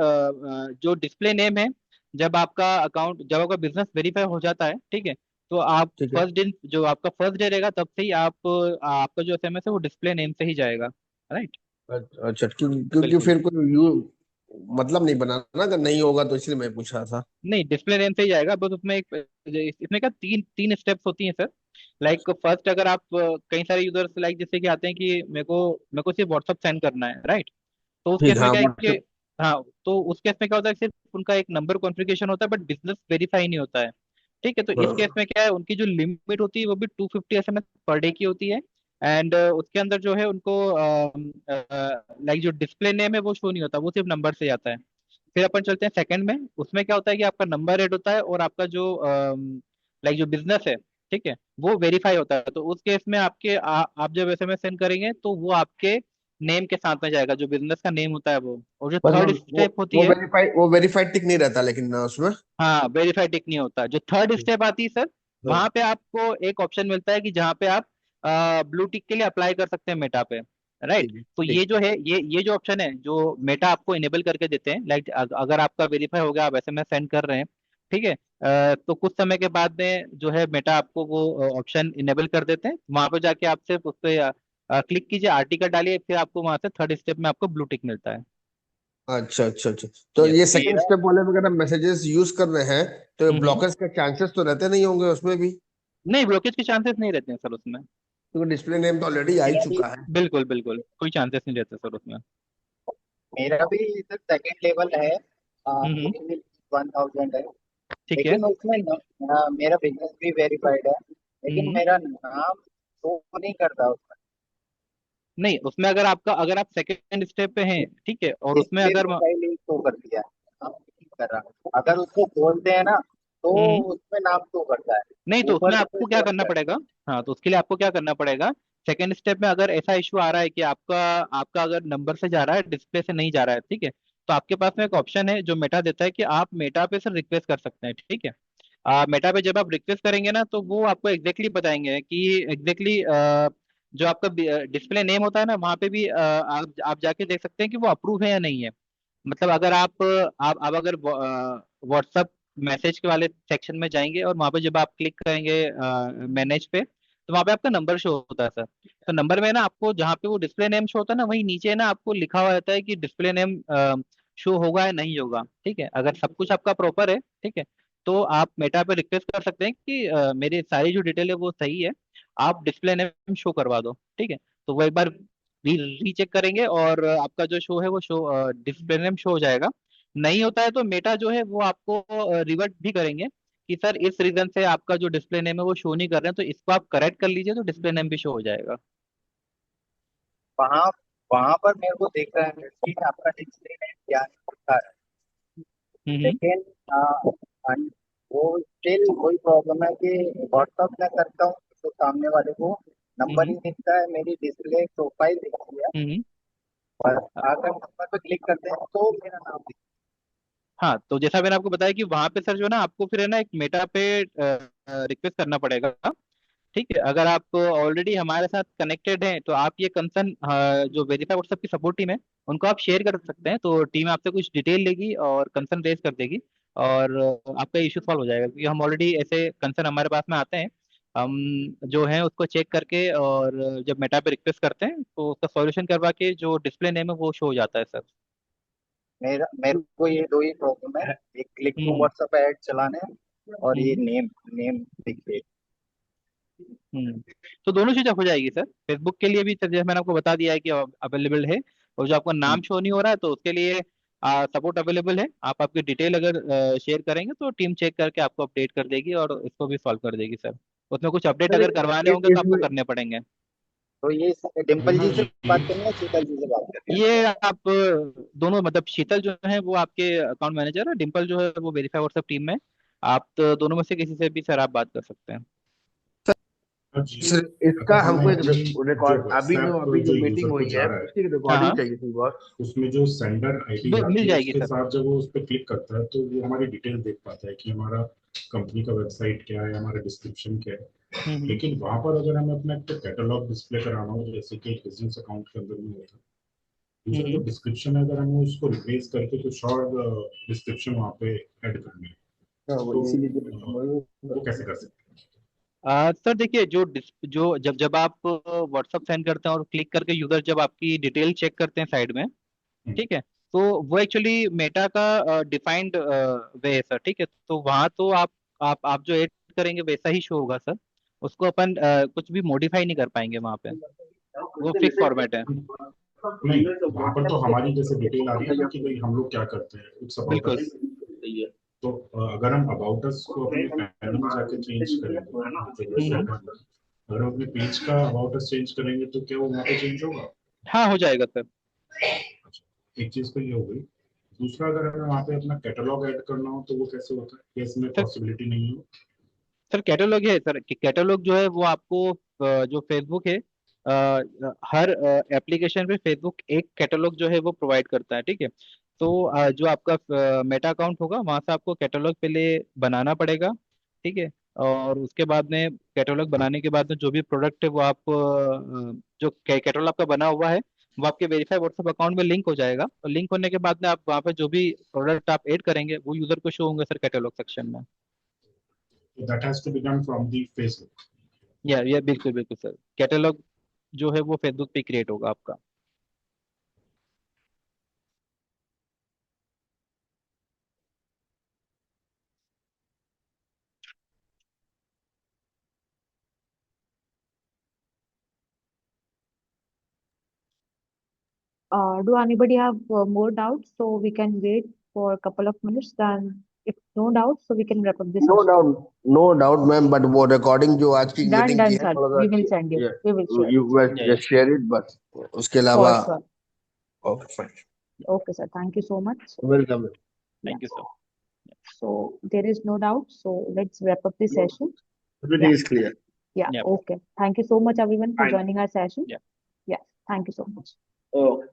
जो डिस्प्ले नेम है, जब आपका बिजनेस वेरीफाई हो जाता है, ठीक है, तो आप ठीक है। फर्स्ट दिन जो आपका फर्स्ट डे रहेगा तब से ही आपका जो एसएमएस है वो डिस्प्ले नेम से ही जाएगा। राइट। अच्छा, क्योंकि बिल्कुल। फिर कोई यू मतलब नहीं बनाना ना, अगर नहीं होगा तो इसलिए मैं पूछ रहा था। नहीं, डिस्प्ले नेम से ही जाएगा, बस उसमें एक इसमें क्या तीन तीन स्टेप्स होती हैं सर। लाइक फर्स्ट, अगर आप कई सारे यूजर्स लाइक जैसे कि आते हैं कि मेरे को सिर्फ व्हाट्सअप सेंड करना है, राइट, तो उस ठीक, केस में हाँ, क्या है कि व्हाट्सएप। हाँ, तो उस केस में क्या होता है, सिर्फ उनका एक नंबर कॉन्फ़िगरेशन होता है बट बिजनेस वेरीफाई नहीं होता है। ठीक है, तो इस केस हाँ। में क्या है, उनकी जो लिमिट होती है वो भी 250 एसएमएस पर डे की होती है। एंड उसके अंदर जो है उनको लाइक जो डिस्प्ले नेम है वो शो नहीं होता, वो सिर्फ नंबर से आता है। फिर अपन चलते हैं सेकंड में, उसमें क्या होता है कि आपका नंबर ऐड होता है और आपका जो लाइक जो बिजनेस है, ठीक है, वो वेरीफाई होता है। तो उस केस में आप जब एसएमएस सेंड करेंगे तो वो आपके नेम के साथ में जाएगा, जो बिजनेस का नेम होता है वो। और जो बस वो थर्ड वो स्टेप होती वो है, वेरीफाइड टिक नहीं रहता लेकिन ना उसमें। हाँ, वेरीफाई टिक नहीं होता। जो थर्ड स्टेप आती है सर, हाँ। वहां पे आपको एक ऑप्शन मिलता है कि जहाँ पे आप ब्लू टिक के लिए अप्लाई कर सकते हैं मेटा पे। राइट। ठीक है। तो ठीक। ये जो है, ये जो ऑप्शन है जो मेटा आपको इनेबल करके देते हैं, लाइक अगर आपका वेरीफाई हो गया, आप एसएमएस सेंड कर रहे हैं, ठीक है, तो कुछ समय के बाद में जो है मेटा आपको वो ऑप्शन इनेबल कर देते हैं। वहां पे जाके आप सिर्फ उस पर क्लिक कीजिए, आर्टिकल डालिए, फिर आपको वहां से थर्ड स्टेप में आपको ब्लू टिक मिलता है। अच्छा, अच्छा, अच्छा। तो यस। ये सेकंड मेरा स्टेप वाले में अगर हम मैसेजेस यूज कर रहे हैं, तो हम्म। ब्लॉकर्स के चांसेस तो रहते नहीं होंगे उसमें भी? नहीं, ब्लॉकेज के चांसेस नहीं रहते हैं सर उसमें। क्योंकि डिस्प्ले नेम तो ऑलरेडी आ ही मेरा भी चुका है। बिल्कुल बिल्कुल, कोई चांसेस नहीं रहते सर उसमें। मेरा भी सर सेकंड लेवल है, हम्म। 1000 है। ठीक है। लेकिन उसमें मेरा बिजनेस भी वेरीफाइड है, लेकिन हम्म। मेरा नाम शो नहीं करता उसमें। नहीं, उसमें अगर आप सेकंड स्टेप पे हैं, ठीक है, और उसमें डिस्प्ले अगर प्रोफाइल ही शो कर दिया है, नाम नहीं कर रहा। अगर उसको खोलते हैं ना तो हम्म। उसमें नाम शो करता है, नहीं, तो ऊपर उसमें से आपको क्या कोई करना नहीं पड़ेगा। हाँ, तो उसके लिए आपको क्या करना पड़ेगा, सेकंड स्टेप में अगर ऐसा इशू आ रहा है कि आपका आपका अगर नंबर से जा रहा है, डिस्प्ले से नहीं जा रहा है, ठीक है, तो आपके पास में एक ऑप्शन है जो मेटा देता है कि आप मेटा पे सर रिक्वेस्ट कर सकते हैं। ठीक है, मेटा पे जब आप रिक्वेस्ट करेंगे ना तो वो आपको एग्जैक्टली बताएंगे कि एग्जैक्टली जो आपका डिस्प्ले नेम होता है ना, वहाँ पे भी आप जाके देख सकते हैं कि वो अप्रूव है या नहीं है। मतलब अगर आप अगर व्हाट्सअप मैसेज के वाले सेक्शन में जाएंगे और वहां पे जब आप क्लिक करेंगे मैनेज पे, तो वहां पे आपका नंबर शो होता है सर। तो नंबर में ना आपको जहाँ पे वो डिस्प्ले नेम शो होता है ना, वहीं नीचे ना आपको लिखा हुआ रहता है कि डिस्प्ले नेम शो होगा या नहीं होगा। ठीक है, अगर सब कुछ आपका प्रॉपर है, ठीक है, तो आप मेटा पे रिक्वेस्ट कर सकते हैं कि मेरी सारी जो डिटेल है वो सही है, आप डिस्प्ले नेम शो करवा दो। ठीक है, तो वो एक बार रीचेक करेंगे और आपका जो शो है वो डिस्प्ले नेम शो हो जाएगा। नहीं होता है तो मेटा जो है वो आपको रिवर्ट भी करेंगे कि सर इस रीजन से आपका जो डिस्प्ले नेम है वो शो नहीं कर रहे हैं, तो इसको आप करेक्ट कर लीजिए तो डिस्प्ले नेम भी शो हो जाएगा। वहाँ वहाँ पर मेरे को दिख रहा है कि आपका डिस्प्ले में क्या दिखा है, हम्म। लेकिन अन- वो स्टिल वही प्रॉब्लम है कि व्हाट्सअप में करता हूँ तो सामने वाले को नंबर हम्म। ही दिखता है, मेरी डिस्प्ले प्रोफाइल दिखती है, हम्म। और अगर नंबर पे क्लिक करते हैं तो मेरा नाम दिखता हाँ, तो जैसा मैंने आपको बताया कि वहां पे सर जो है ना आपको फिर है ना एक मेटा पे रिक्वेस्ट करना पड़ेगा। ठीक है, अगर आप ऑलरेडी हमारे साथ कनेक्टेड हैं तो आप ये कंसर्न जो वेरीफाई व्हाट्सएप की सपोर्ट टीम है उनको आप शेयर कर सकते हैं, तो टीम आपसे कुछ डिटेल लेगी और कंसर्न रेज कर देगी और आपका इशू सॉल्व हो जाएगा, क्योंकि हम ऑलरेडी ऐसे कंसर्न हमारे पास में आते हैं, हम जो है उसको चेक करके और जब मेटा पे रिक्वेस्ट करते हैं तो उसका सॉल्यूशन करवा के जो डिस्प्ले नेम है वो शो हो जाता है सर। है। मेरा मेरे को ये दो ही प्रॉब्लम है, एक click to hmm. WhatsApp ad चलाने और ये हम्म। नेम नेम दिखे। हम्म। तो दोनों चीजें हो जाएगी सर, फेसबुक के लिए भी सर जैसे मैंने आपको बता दिया है कि अवेलेबल है, और जो आपका नाम शो नहीं हो रहा है तो उसके लिए सपोर्ट अवेलेबल है, आप आपकी डिटेल अगर शेयर करेंगे तो टीम चेक करके आपको अपडेट कर देगी और इसको भी सॉल्व कर देगी सर। उसमें कुछ अपडेट सर अगर करवाने होंगे तो आपको इसमें करने पड़ेंगे। तो ये डिम्पल जी हाँ से ये बात करनी है, शीतल जी से बात करनी है? ये आप दोनों मतलब शीतल जो है वो आपके अकाउंट मैनेजर है, डिम्पल जो है वो वेरीफाई व्हाट्सएप टीम में, आप तो दोनों में से किसी से भी सर आप बात कर सकते हैं। हाँ जी। सर इसका अगर हमें हमको एक अपनी जो रिकॉर्ड, व्हाट्सएप अभी जो जो मीटिंग यूजर को हुई जा है रहा है उसकी हाँ रिकॉर्डिंग हाँ, चाहिए थी बहुत। उसमें जो सेंडर आईडी जाती मिल है जाएगी उसके सर। साथ जब वो उस पर क्लिक करता है तो वो हमारी डिटेल देख पाता है कि हमारा कंपनी का वेबसाइट क्या है, हमारा डिस्क्रिप्शन क्या है। हम्म। लेकिन वहां पर अगर हमें अपना एक कैटलॉग डिस्प्ले कराना हो, जैसे कि एक बिजनेस अकाउंट के अंदर में होता है, दूसरा जो हम्म। डिस्क्रिप्शन है अगर हमें उसको रिप्लेस करके कुछ और डिस्क्रिप्शन वहाँ पे ऐड करनी है हाँ वो तो इसीलिए वो कैसे कर सकते हैं? सर देखिए जो जब जब आप व्हाट्सअप सेंड करते हैं और क्लिक करके यूजर जब आपकी डिटेल चेक करते हैं साइड में, हम्म, ठीक है, तो वो एक्चुअली मेटा का डिफाइंड वे है सर। ठीक है, तो वहाँ तो आप जो ऐड करेंगे वैसा ही शो होगा सर, उसको अपन कुछ भी मॉडिफाई नहीं कर पाएंगे वहाँ पे, वो फिक्स फॉर्मेट है। नहीं वहां पर तो हमारी जैसे डिटेल आ रही है ना कि भाई हम लोग क्या करते हैं, इट्स अबाउट बिल्कुल। अस। तो अगर हम अबाउट अस को अपने पैनल में जाके चेंज करेंगे, जो हम्म। वेबसाइट है हमारी, अगर हम अपने पेज का अबाउट अस चेंज करेंगे तो क्या वो वहाँ पे चेंज होगा? हाँ, हो जाएगा सर। अच्छा, एक चीज तो ये हो गई। दूसरा, अगर हमें वहाँ पे अपना कैटलॉग ऐड करना हो तो वो कैसे होता है, क्या इसमें सर पॉसिबिलिटी नहीं है? सर कैटलॉग है सर, कैटलॉग जो है वो आपको जो फेसबुक है हर एप्लीकेशन पे फेसबुक एक कैटलॉग जो है वो प्रोवाइड करता है। ठीक है, तो जो आपका मेटा अकाउंट होगा वहां से आपको कैटलॉग पहले बनाना पड़ेगा। ठीक है, और उसके बाद में कैटलॉग बनाने के बाद में जो भी प्रोडक्ट है वो आप जो कैटलॉग आपका बना हुआ है वो आपके वेरीफाई व्हाट्सएप अकाउंट में लिंक हो जाएगा, और लिंक होने के बाद में आप वहाँ पे जो भी प्रोडक्ट आप ऐड करेंगे वो यूजर को शो होंगे सर कैटलॉग सेक्शन में। तो that has to be done from the Facebook. या बिल्कुल बिल्कुल सर, कैटलॉग जो है वो फेसबुक पे क्रिएट होगा आपका। Do anybody have more doubts? So we can wait for a couple of minutes. Then, if no doubts, so we can wrap up this no session. Doubt, no doubt ma'am, but वो recording जो आज की Done, meeting की done, है sir. थोड़ा We will सा, send you. ये We will share you it, sir. या जस्ट शेयर इट, बस उसके For अलावा sure. Okay fine, Okay, sir. Thank you so much. Welcome. Yeah. Thank you sir. So there is no doubt. So let's wrap up the session. Everything Yeah. Is clear. Yeah. या Okay. Thank you so much, everyone, for fine, joining our session. या Yeah. Thank you so much. Okay.